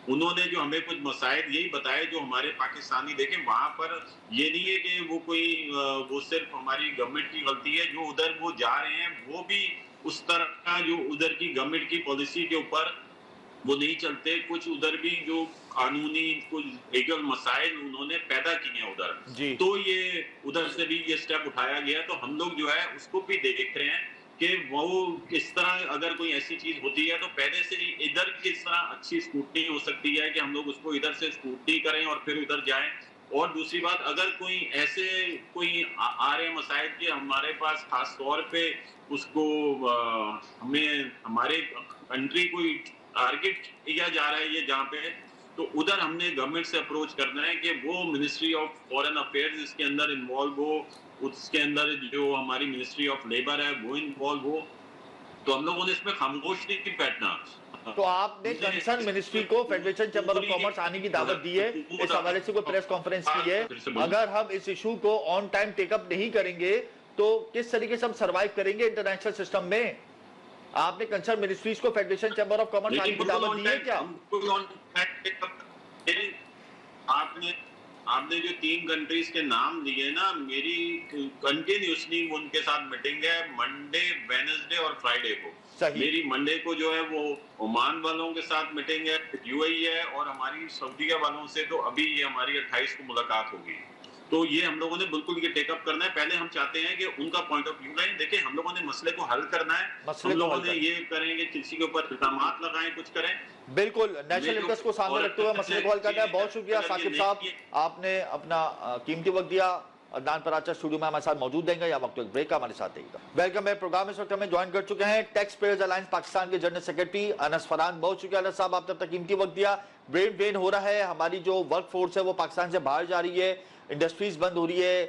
انہوں نے جو ہمیں کچھ مسائل یہی بتائے جو ہمارے پاکستانی، دیکھیں وہاں پر یہ نہیں ہے کہ وہ کوئی وہ صرف ہماری گورنمنٹ کی غلطی ہے، جو ادھر وہ جا رہے ہیں وہ بھی اس طرح کا جو ادھر کی گورنمنٹ کی پالیسی کے اوپر وہ نہیں چلتے. کچھ ادھر بھی جو قانونی کچھ لیگل مسائل انہوں نے پیدا کیے ہیں ادھر، تو یہ ادھر سے بھی یہ سٹیپ اٹھایا گیا. تو ہم لوگ جو ہے اس کو بھی دیکھ رہے ہیں کہ وہ کس طرح اگر کوئی ایسی چیز ہوتی ہے تو پہلے سے ادھر کس طرح اچھی اسکوٹنی ہو سکتی ہے کہ ہم لوگ اس کو ادھر سے اسکوٹنی کریں اور پھر ادھر جائیں. اور دوسری بات، اگر کوئی ایسے کوئی آ رہے مسائل کہ ہمارے پاس خاص طور پہ اس کو ہمیں ہمارے کنٹری کوئی ٹارگٹ کیا جا رہا ہے یہ جہاں پہ، تو ادھر ہم نے گورنمنٹ سے اپروچ کرنا ہے کہ وہ منسٹری آف فورن افیئرز اس کے اندر انوالو ہو، اس کے اندر جو ہماری منسٹری آف لیبر ہے وہ انوالو ہو. تو ہم لوگوں نے اس میں خاموش نہیں بیٹھنا. تو آپ نے کنسرن منسٹری کو فیڈریشن چیمبر آف کامرس آنے کی دعوت دی ہے، اس حوالے سے کوئی پریس کانفرنس کی ہے. اگر ہم اس ایشو کو آن ٹائم ٹیک اپ نہیں کریں گے تو کس طریقے سے ہم سروائیو کریں گے انٹرنیشنل سسٹم میں؟ آپ نے کنسرن منسٹریز کو فیڈریشن چیمبر آف کامرس آنے کی دعوت دی ہے کیا؟ آپ نے جو 3 کنٹریز کے نام دیے نا، میری کنٹینیوسلی ان کے ساتھ میٹنگ ہے، منڈے، وینسڈے اور فرائیڈے کو. میری منڈے کو جو ہے وہ عمان والوں کے ساتھ میٹنگ ہے، یو اے ای ہے، اور ہماری سعودیہ والوں سے تو ابھی یہ ہماری 28 کو ملاقات ہوگی. تو یہ ہم لوگوں نے بالکل یہ ٹیک اپ کرنا ہے. پہلے ہم چاہتے ہیں کہ ان کا پوائنٹ آف ویو لیں. دیکھیں ہم لوگوں نے مسئلے کو حل کرنا ہے, ہم لوگوں نے یہ کریں گے کسی کے اوپر الزامات لگائیں, کچھ کریں. بالکل نیشنل انٹرسٹ کو سامنے رکھتے ہوئے مسئلے کو حل کرنا ہے. بہت شکریہ ثاقب صاحب, آپ نے اپنا قیمتی وقت دیا. عدنان پراچا اسٹوڈیو میں ہمارے ساتھ موجود رہیں گے, یا وقت ایک بریک کا ہمارے ساتھ رہے گا. ویلکم ہے پروگرام. اس وقت ہمیں جوائن کر چکے ہیں ٹیکس پیئرز الائنس پاکستان کے جنرل سیکرٹری انس فرحان. بہت شکریہ انس صاحب, آپ نے اپنا قیمتی وقت دیا. برین ڈرین ہو رہا ہے, ہماری جو ورک فورس ہے وہ پاکستان سے باہر جا رہی ہے, انڈسٹریز بند ہو رہی ہے,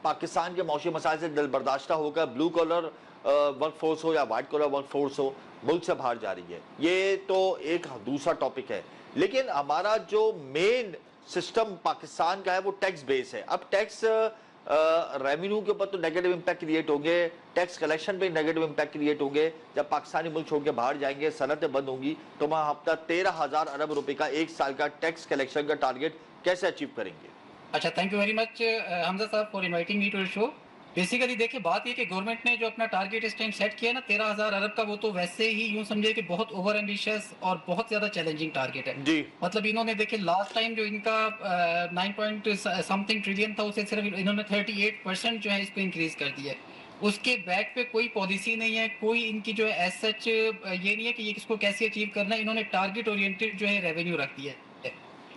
پاکستان کے معاشی مسائل سے دل برداشتہ ہو کر بلو کالر ورک فورس ہو یا وائٹ کالر ورک فورس ہو ملک سے باہر جا رہی ہے. یہ تو ایک دوسرا ٹاپک ہے, لیکن ہمارا جو مین سسٹم پاکستان کا ہے وہ ٹیکس بیس ہے. اب ٹیکس ریونیو کے اوپر تو نیگیٹو امپیکٹ کریٹ ہوں گے, ٹیکس کلیکشن پہ نیگیٹو امپیکٹ کریٹ ہوں گے. جب پاکستانی ملک چھوڑ کے باہر جائیں گے, صنعتیں بند ہوں گی, تو ہم ہفتہ 13,000 ارب روپے کا ایک سال کا ٹیکس کلیکشن کا ٹارگیٹ کیسے اچیو کریں گے؟ اچھا, thank you very much Hamza sahab for inviting me to the show. Basically دیکھیں بات یہ کہ گورنمنٹ نے جو اپنا ٹارگیٹ اس ٹائم سیٹ کیا ہے نا 13,000 ارب کا, وہ تو ویسے ہی یوں سمجھے کہ بہت اوور ایمبیشیس اور بہت زیادہ چیلنجنگ ٹارگیٹ ہے. جی مطلب انہوں نے دیکھیں لاسٹ ٹائم جو ان کا 9 ٹریلین تھا, اسے صرف انہوں نے 38% جو ہے اس کو انکریز کر دیا ہے. اس کے بیک پہ کوئی پالیسی نہیں ہے, کوئی ان کی جو ہے ایز سچ یہ نہیں ہے کہ یہ کس کو کیسے اچیو کرنا ہے. انہوں نے ٹارگیٹ اورینٹڈ جو ہے ریونیو رکھ دیا ہے.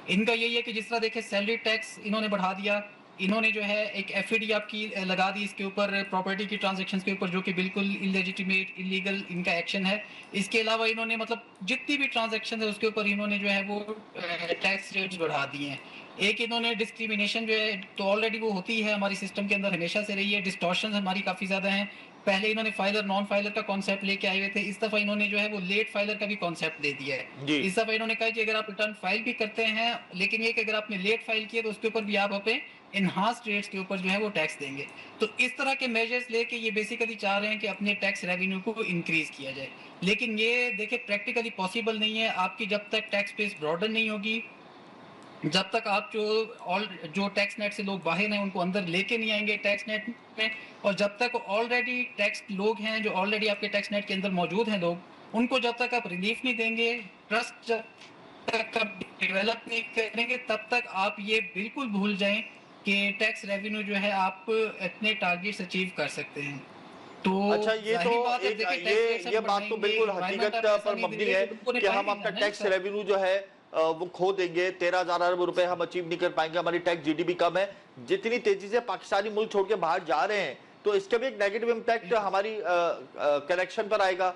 ان کا یہی ہے کہ جس طرح دیکھیں سیلری ٹیکس انہوں نے بڑھا دیا, انہوں نے جو ہے ایک ایف ای ڈی آپ کی لگا دی اس کے اوپر, پراپرٹی کی ٹرانزیکشنز کے اوپر, جو کہ بالکل انلیجیٹیمیٹ انلیگل ان کا ایکشن ہے. اس کے علاوہ انہوں نے مطلب جتنی بھی ٹرانزیکشن ہے اس کے اوپر انہوں نے جو ہے وہ ٹیکس ریٹس بڑھا دیے ہیں. ایک انہوں نے ڈسکریمنیشن جو ہے تو آلریڈی وہ ہوتی ہے ہماری سسٹم کے اندر ہمیشہ سے رہی ہے. ڈسٹورشنز ہماری کافی زیادہ ہیں. پہلے انہوں نے فائلر نان فائلر کا کانسیپٹ لے کے آئے ہوئے تھے, اس دفعہ انہوں نے جو ہے وہ لیٹ فائلر کا بھی کانسیپٹ دے دیا ہے. اس دفعہ انہوں نے کہا کہ اگر آپ ریٹرن فائل بھی کرتے ہیں, لیکن یہ کہ اگر آپ نے لیٹ فائل کیا تو اس کے اوپر بھی آپ اپنے انہانسڈ ریٹس کے اوپر جو ہے وہ ٹیکس دیں گے. تو اس طرح کے میجرز لے کے یہ بیسیکلی چاہ رہے ہیں کہ اپنے ٹیکس ریونیو کو انکریز کیا جائے. لیکن یہ دیکھیں پریکٹیکلی پاسبل نہیں ہے. آپ کی جب تک ٹیکس بیس براڈن نہیں ہوگی, جب تک آپ جو ٹیکس نیٹ سے لوگ باہر ہیں ان کو اندر لے کے نہیں آئیں گے ٹیکس نیٹ میں, اور جب تک آلریڈی ٹیکس لوگ ہیں جو آلریڈی آپ کے ٹیکس نیٹ کے اندر موجود ہیں لوگ, ان کو جب تک آپ ریلیف نہیں دیں گے, ٹرسٹ جب تک آپ ڈیولپ نہیں کریں گے, تب تک آپ یہ بالکل بھول جائیں کہ ٹیکس ریونیو جو ہے آپ اتنے ٹارگیٹس اچیو کر سکتے ہیں. تو اچھا, یہ تو یہ بات تو بالکل حقیقت پر مبنی ہے کہ ہم اپنا ٹیکس ریونیو جو ہے وہ کھو دیں گے. 13,000 ارب روپے ہم اچیو نہیں کر پائیں گے, ہماری ٹیکس جی ڈی پی کم ہے. جتنی تیزی سے پاکستانی ملک چھوڑ کے باہر جا رہے ہیں تو اس کا بھی ایک نیگیٹو امپیکٹ ہماری کلیکشن پر آئے گا.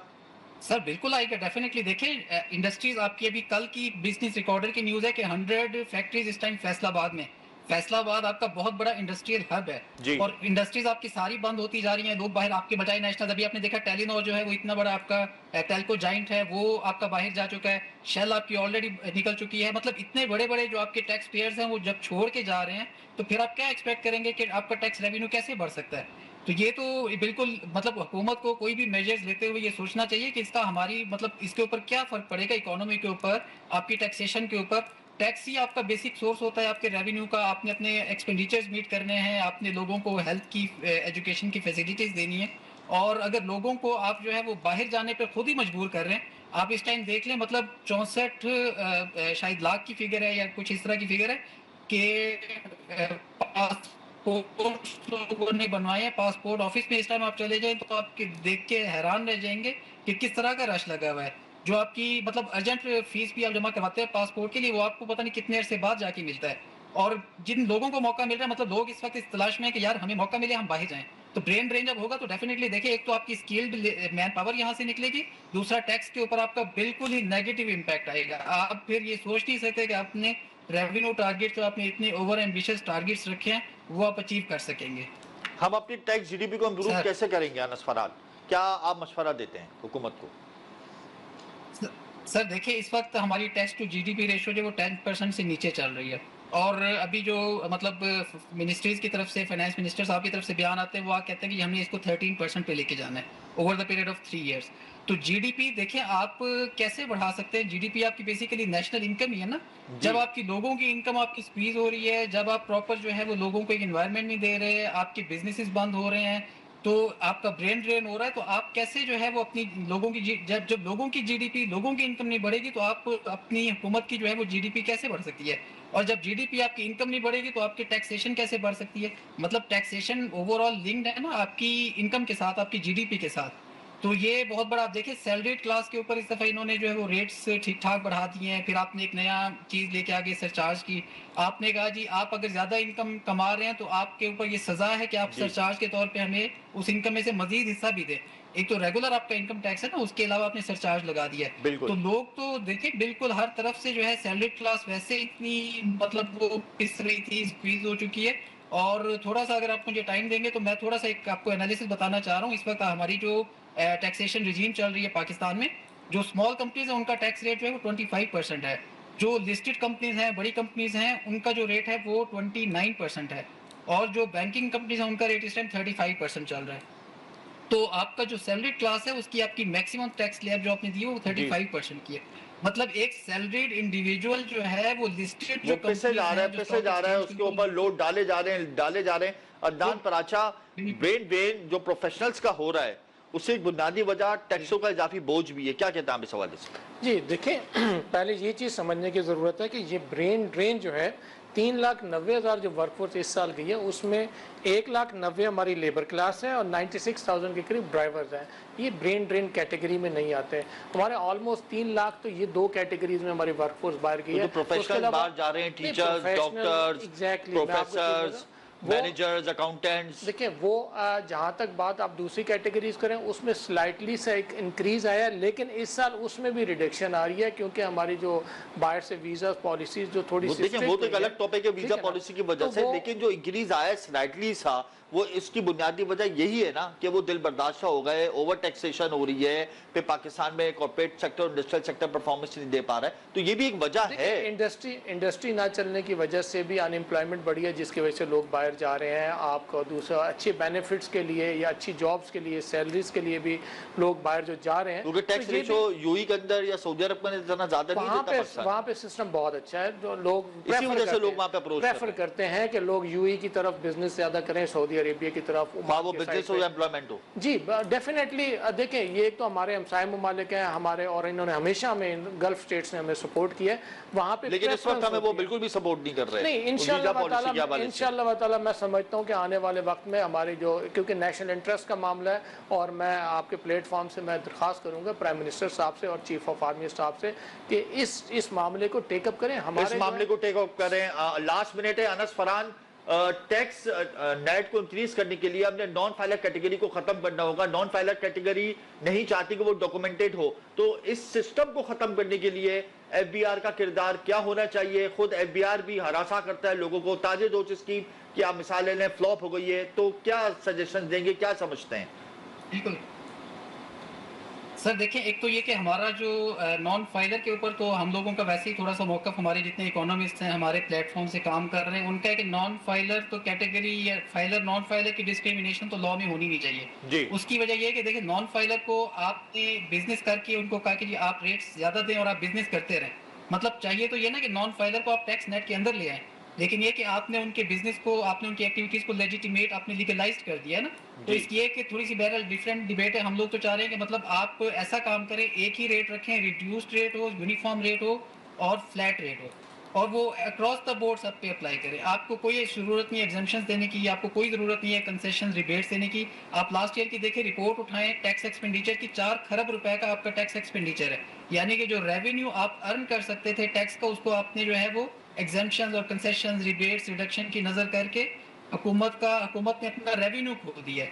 سر بالکل آئے گا, ڈیفینیٹلی. دیکھیں انڈسٹریز آپ کی ابھی کل کی بزنس ریکارڈر کی نیوز ہے کہ 100 فیکٹریز اس ٹائم فیصل آباد میں. فیصل آباد آپ کا بہت بڑا انڈسٹریل ہب ہے, اور انڈسٹریز آپ کی ساری بند ہوتی جا رہی ہیں. لوگ باہر آپ کے بجائے نیشنل, ابھی آپ نے دیکھا ٹیلی نور جو ہے وہ اتنا بڑا آپ کا ٹیلکو جائنٹ ہے, وہ آپ کا باہر جا چکا ہے. شیل آپ کی آلریڈی نکل چکی ہے. مطلب اتنے بڑے بڑے جو آپ کے ٹیکس پیئرز ہیں وہ جب چھوڑ کے جا رہے ہیں تو پھر آپ کیا ایکسپیکٹ کریں گے کہ آپ کا ٹیکس ریونیو کیسے بڑھ سکتا ہے؟ تو یہ تو بالکل مطلب حکومت کو کوئی بھی میجرز لیتے ہوئے یہ سوچنا چاہیے کہ اس کا ہماری مطلب اس کے اوپر کیا فرق پڑے گا اکانومی کے اوپر, آپ کی ٹیکسیشن کے اوپر. ٹیکس ہی آپ کا بیسک سورس ہوتا ہے آپ کے ریونیو کا. آپ نے اپنے ایکسپینڈیچرز میٹ کرنے ہیں, آپ نے لوگوں کو ہیلتھ کی ایجوکیشن کی فیسلٹیز دینی ہے, اور اگر لوگوں کو آپ جو ہے وہ باہر جانے پہ خود ہی مجبور کر رہے ہیں. آپ اس ٹائم دیکھ لیں مطلب 64 شاید لاکھ کی فگر ہے یا کچھ اس طرح کی فگر ہے کہ پاسپورٹ لوگوں نے بنوائے ہیں. پاسپورٹ آفس میں اس ٹائم آپ چلے جائیں تو آپ دیکھ کے حیران رہ جائیں گے کہ کس طرح کا رش لگا ہوا ہے. جو آپ کی مطلب ارجنٹ فیس بھی آپ جمع کرواتے ہیں پاسپورٹ کے لیے, وہ آپ کو پتہ نہیں کتنے عرصے بعد جا کے ملتا ہے. اور جن لوگوں کو موقع مل رہا ہے, مطلب لوگ اس وقت اس تلاش میں ہیں کہ یار ہمیں موقع ملے ہم باہر جائیں. تو برین ڈرین جب ہوگا تو ڈیفینیٹلی دیکھیں ایک تو آپ کی اسکلڈ مین پاور یہاں سے نکلے گی, دوسرا ٹیکس کے اوپر آپ کا بالکل ہی نیگیٹو امپیکٹ آئے گا. آپ پھر یہ سوچ نہیں سکتے کہ آپ نے ریونیو ٹارگیٹ جو آپ نے اتنے اوور ایمبیشیس ٹارگیٹس رکھے ہیں وہ آپ اچیو کر سکیں گے. ہم اپنی ٹیکس جی ڈی پی کو امپروو کیسے کریں گے انس فرحان؟ کیا آپ مشورہ دیتے ہیں حکومت کو؟ سر دیکھیں اس وقت ہماری tax to G D P ratio جو وہ 10% سے نیچے چل رہی ہے, اور ابھی جو مطلب منسٹریز کی طرف سے فائنانس منسٹر صاحب کی طرف سے بیان آتے ہیں وہ کہتے ہیں کہ ہم نے اس کو 13% پہ لے کے جانا ہے over the period of 3 years. تو جی ڈی پی دیکھیں آپ کیسے بڑھا سکتے ہیں؟ جی ڈی پی آپ کی بیسیکلی نیشنل انکم ہی ہے نا. جب آپ کی لوگوں کی انکم آپ کی سکویز ہو رہی ہے, جب آپ پراپر جو ہے وہ لوگوں کو ایک انوائرمنٹ نہیں دے رہے, آپ کے بزنسز بند ہو رہے ہیں, تو آپ کا برین ڈرین ہو رہا ہے، تو آپ کیسے جو ہے وہ اپنی لوگوں کی جب لوگوں کی جی ڈی پی، لوگوں کی انکم نہیں بڑھے گی تو آپ اپنی حکومت کی جو ہے وہ جی ڈی پی کیسے بڑھ سکتی ہے؟ اور جب جی ڈی پی آپ کی انکم نہیں بڑھے گی تو آپ کی ٹیکسیشن کیسے بڑھ سکتی ہے؟ مطلب ٹیکسیشن اوور آل لنکڈ ہے نا آپ کی انکم کے ساتھ، آپ کی جی ڈی پی کے ساتھ. تو یہ بہت بڑا آپ دیکھیں سیلریڈ کلاس کے اوپر اس دفعہ انہوں نے جو ہے وہ ریٹس ٹھیک ٹھاک بڑھا دیے ہیں. پھر آپ نے ایک نیا چیز لے کے آگے سرچارج کی. آپ نے کہا جی آپ اگر زیادہ انکم کما رہے ہیں تو آپ کے اوپر یہ سزا ہے کہ آپ سرچارج کے طور پہ ہمیں اس انکم میں سے مزید حصہ بھی دیں. ایک تو ریگولر آپ کا انکم ٹیکس ہے نا، اس کے علاوہ آپ نے سرچارج لگا دیا ہے. تو لوگ تو دیکھیں بالکل ہر طرف سے جو ہے سیلریڈ کلاس ویسے اتنی مطلب وہ پس رہی تھی، اسکویز ہو چکی ہے. اور تھوڑا سا اگر آپ مجھے ٹائم دیں گے تو میں تھوڑا سا ایک آپ کو انالیسس بتانا چاہ رہا ہوں. اس وقت ہماری جو ٹیکسیشن رجیم چل رہی ہے پاکستان میں، جو اسمال کمپنیز ہیں ان کا ٹیکس ریٹ جو ہے وہ 25% ہے. جو لسٹڈ کمپنیز ہیں، بڑی کمپنیز ہیں، ان کا جو ریٹ ہے وہ 29% ہے. اور جو بینکنگ کمپنیز ہیں ان کا ریٹ اس ٹائم 35% چل رہا ہے. تو آپ کا جو سیلریڈ کلاس ہے اس کی آپ کی میکسیمم ٹیکس لیئر جو آپ نے دی ہے وہ 35% کی ہے. مطلب ایک سیلریڈ انڈیویجول جو ہے وہ لسٹڈ جو پسے جا رہا ہے اس کے اوپر لوڈ ڈالے جا رہے ہیں. عدنان پراچا، برین جو پروفیشنلز کا ہو رہا ہے اس سے ایک بنیادی وجہ ٹیکسوں کا اضافی بوجھ بھی ہے. کیا کہتے ہیں آپ اس حوالے سے؟ جی دیکھیں، پہلے یہ چیز سمجھنے کی ضرورت ہے کہ یہ برین ڈرین جو ہے 3,90,000 جو ورک فورس اس سال گئی ہے اس میں 1,90,000 ہماری لیبر کلاس ہے اور 96,000 کے قریب ڈرائیورز ہیں. یہ برین ڈرین کیٹیگری میں نہیں آتے ہیں. ہمارے آلموسٹ 3 لاکھ تو یہ 2 کیٹیگریز میں ہماری ورک فورس باہر گئی ہے. پروفیشنل باہر جا رہے ہیں، teachers, doctors, professors, managers, accountants. دیکھیں وہ جہاں تک بات آپ دوسری کیٹیگریز کریں اس میں سلائٹلی سے ایک انکریز آیا ہے، لیکن اس سال اس میں بھی ریڈکشن آ رہی ہے کیونکہ ہماری جو باہر سے ویزا پالیسیز جو تھوڑی سی دیکھیں وہ تو ایک الگ ٹاپک ہے ویزا پالیسی کی وجہ سے، لیکن جو انکریز آیا ہے سلائٹلی سا، وہ اس کی بنیادی وجہ یہی ہے نا کہ وہ دل برداشتہ ہو گئے، اوور ٹیکسیشن ہو رہی ہے، پھر پاکستان میں کارپوریٹ سیکٹر اور انڈسٹریل سیکٹر پرفارمنس نہیں دے پا رہا ہے. تو یہ بھی ایک وجہ ہے. انڈسٹری نہ چلنے کی وجہ سے بھی ان امپلائمنٹ بڑھی ہے جس کی وجہ سے لوگ باہر جا رہے ہیں. آپ کو دوسرا اچھے بینیفٹس کے لیے یا اچھی جابز کے لیے، سیلریز کے لیے بھی لوگ باہر جو جا رہے ہیں. کیونکہ ٹیکس ریشو یو ای کے اندر یا سعودی عرب میں اتنا زیادہ نہیں دیتا پاکستان. وہاں پہ سسٹم بہت اچھا ہے، جو لوگ اسی وجہ سے لوگ وہاں پہ پریفر کرتے ہیں کہ لوگ یو ای کی طرف بزنس زیادہ کریں، سعودی عربیہ کی طرف. وہ بزنس ہو یا امپلائمنٹ ہو. جی ڈیفینیٹلی. دیکھیں یہ ایک تو ہمارے ہمسائے ممالک ہیں ہمارے، اور انہوں نے ہمیشہ ہمیں گلف اسٹیٹس نے ہمیں سپورٹ کیا ہے وہاں پہ. لیکن اس وقت ہمیں وہ بالکل بھی سپورٹ نہیں کر رہے. نہیں انشاءاللہ تعالیٰ میں سمجھتا ہوں کہ آنے والے وقت میں ہماری جو، کیونکہ نیشنل انٹرسٹ کا معاملہ ہے، اور میں آپ کے پلیٹ فارم سے میں درخواست کروں گا پرائم منسٹر صاحب سے اور چیف آف آرمی اسٹاف سے کہ اس معاملے کو ٹیک اپ کریں. اس معاملے کو ٹیک اپ کریں. لاسٹ منٹ ہے انس فرحان، ٹیکس نیٹ کو انکریز کرنے کے لیے اپنے نان فائلر کیٹیگری کو ختم کرنا ہوگا. نان فائلر کیٹیگری نہیں چاہتی کہ وہ ڈاکومنٹڈ ہو، تو اس سسٹم کو ختم کرنے کے لیے ایف بی آر کا کردار کیا ہونا چاہیے؟ خود ایف بی آر بھی ہراساں کرتا ہے لوگوں کو. تاج دوست اسکیم کی آپ مثال لے لیں، فلاپ ہو گئی ہے، تو کیا سجیشن دیں گے، کیا سمجھتے ہیں؟ بالکل سر، دیکھیں ایک تو یہ کہ ہمارا جو نان فائلر کے اوپر تو ہم لوگوں کا ویسے ہی تھوڑا سا موقف، ہمارے جتنے اکانومسٹ ہیں ہمارے پلیٹ فارم سے کام کر رہے ہیں، ان کا ہے کہ نان فائلر تو کیٹیگری یا فائلر نان فائلر کی ڈسکریمنیشن تو لا میں ہونی نہیں چاہیے. اس کی وجہ یہ ہے کہ دیکھیں نان فائلر کو آپ نے بزنس کر کے ان کو کہا کہ جی آپ ریٹس زیادہ دیں اور آپ بزنس کرتے رہیں. مطلب چاہیے تو یہ نا کہ نان فائلر کو آپ ٹیکس نیٹ کے اندر لے آئیں، لیکن یہ کہ آپ نے ان کے بزنس کو، آپ نے ان کی ایکٹیویٹیز کو لیجیٹیمیٹ، آپ نے لیگلائزڈ کر دیا ہے نا. تو اس کی ایک تھوڑی سی بہرحال ڈیفرنٹ ڈیبیٹ ہے. ہم لوگ تو چاہ رہے ہیں کہ مطلب آپ ایسا کام کریں، ایک ہی ریٹ رکھیں، ریڈیوسڈ ریٹ ہو، یونیفارم ریٹ ہو اور فلیٹ ریٹ ہو، اور وہ اکراس دا بورڈ سب پہ اپلائی کریں. آپ کو کوئی ضرورت نہیں ہے ایگزمپشنز دینے کی، آپ کو کوئی ضرورت نہیں ہے کنسیشن ریبیٹس دینے کی. آپ لاسٹ ایئر کی دیکھیں رپورٹ اٹھائیں، ٹیکس ایکسپینڈیچر کی 4 کھرب روپے کا آپ کا ٹیکس ایکسپینڈیچر ہے. یعنی کہ جو ریونیو آپ ارن کر سکتے تھے ٹیکس کا، اس کو آپ نے جو ہے وہ ایگزمپشنز اور کنسیشنز، ریبیٹس، ریڈکشن کی نظر کر کے حکومت نے اپنا ریونیو کھو دیا ہے.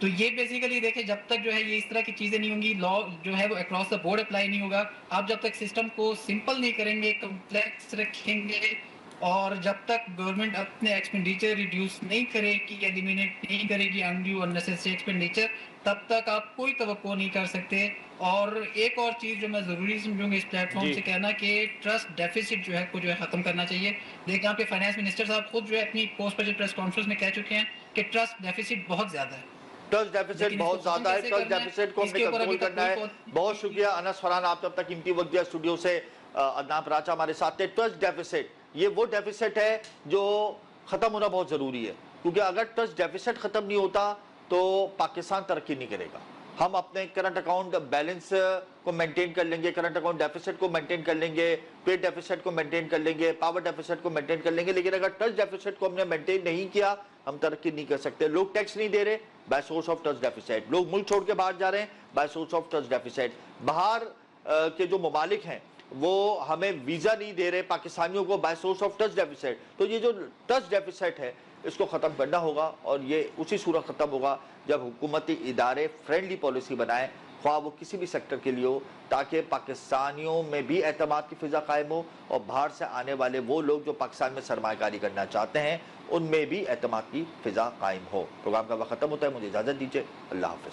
تو یہ بیسیکلی دیکھیں جب تک جو ہے یہ اس طرح کی چیزیں نہیں ہوں گی، لا جو ہے وہ اکراس دا بورڈ اپلائی نہیں ہوگا. آپ جب تک سسٹم کو سمپل نہیں کریں گے، کمپلیکس رکھیں گے، اور جب تک گورنمنٹ اپنے ایکسپینڈیچر ریڈیوس نہیں کرے گی، ایلیمینیٹ نہیں کرے گی انڈیو اننیسیسری ایکسپینڈیچر، تب تک آپ کوئی توقع نہیں کر سکتے. اور ایک اور چیز جو میں ضروری سمجھوں گا اس پلیٹ فارم سے کہنا کہ ٹرسٹ ڈیفیسٹ جو ہے کو جو ہے ختم کرنا چاہیے. دیکھیں یہاں پہ فائنانس منسٹر صاحب خود جو ہے اپنی پوسٹ بجٹ پریس کانفرنس میں کہہ چکے ہیں کہ ٹرسٹ ڈیفیسٹ بہت زیادہ ہے. ٹرسٹ ڈیفیسٹ بہت زیادہ ہے، ٹرسٹ ڈیفیسٹ کو ہم نے کنٹرول کرنا ہے. بہت شکریہ انس فرحان، آپ تب تک قیمتی وقت دیا اسٹوڈیو سے. عدنان پراچا ہمارے ساتھ تھے. ٹرسٹ ڈیفیسٹ یہ وہ ڈیفیسٹ ہے جو ختم ہونا بہت ضروری ہے، کیونکہ اگر ٹرسٹ ڈیفیسٹ ختم نہیں ہوتا تو پاکستان ترقی نہیں کرے گا. ہم اپنے کرنٹ اکاؤنٹ بیلنس کو مینٹین کر لیں گے, کرنٹ اکاؤنٹ ڈیفیسٹ کو مینٹین کر لیں گے, ٹریڈ ڈیفیسٹ کو مینٹین کر لیں گے, پاور ڈیفیسٹ کو مینٹین کر لیں گے, لیکن اگر ٹرسٹ ڈیفیسٹ کو ہم نے مینٹین نہیں کیا ہم ترقی نہیں کر سکتے. لوگ ٹیکس نہیں دے رہے by source of trust deficits, لوگ ملک چھوڑ کے باہر جا رہے ہیں by source of trust deficits. باہر کے جو ممالک ہیں وہ ہمیں ویزا نہیں دے رہے پاکستانیوں کو by source of trust deficits. تو یہ جو ٹرسٹ ڈیفیسٹ ہے اس کو ختم کرنا ہوگا, اور یہ اسی صورت ختم ہوگا جب حکومتی ادارے فرینڈلی پالیسی بنائیں, خواہ وہ کسی بھی سیکٹر کے لیے ہو, تاکہ پاکستانیوں میں بھی اعتماد کی فضا قائم ہو اور باہر سے آنے والے وہ لوگ جو پاکستان میں سرمایہ کاری کرنا چاہتے ہیں ان میں بھی اعتماد کی فضا قائم ہو. پروگرام کا وقت ختم ہوتا ہے, مجھے اجازت دیجیے, اللہ حافظ.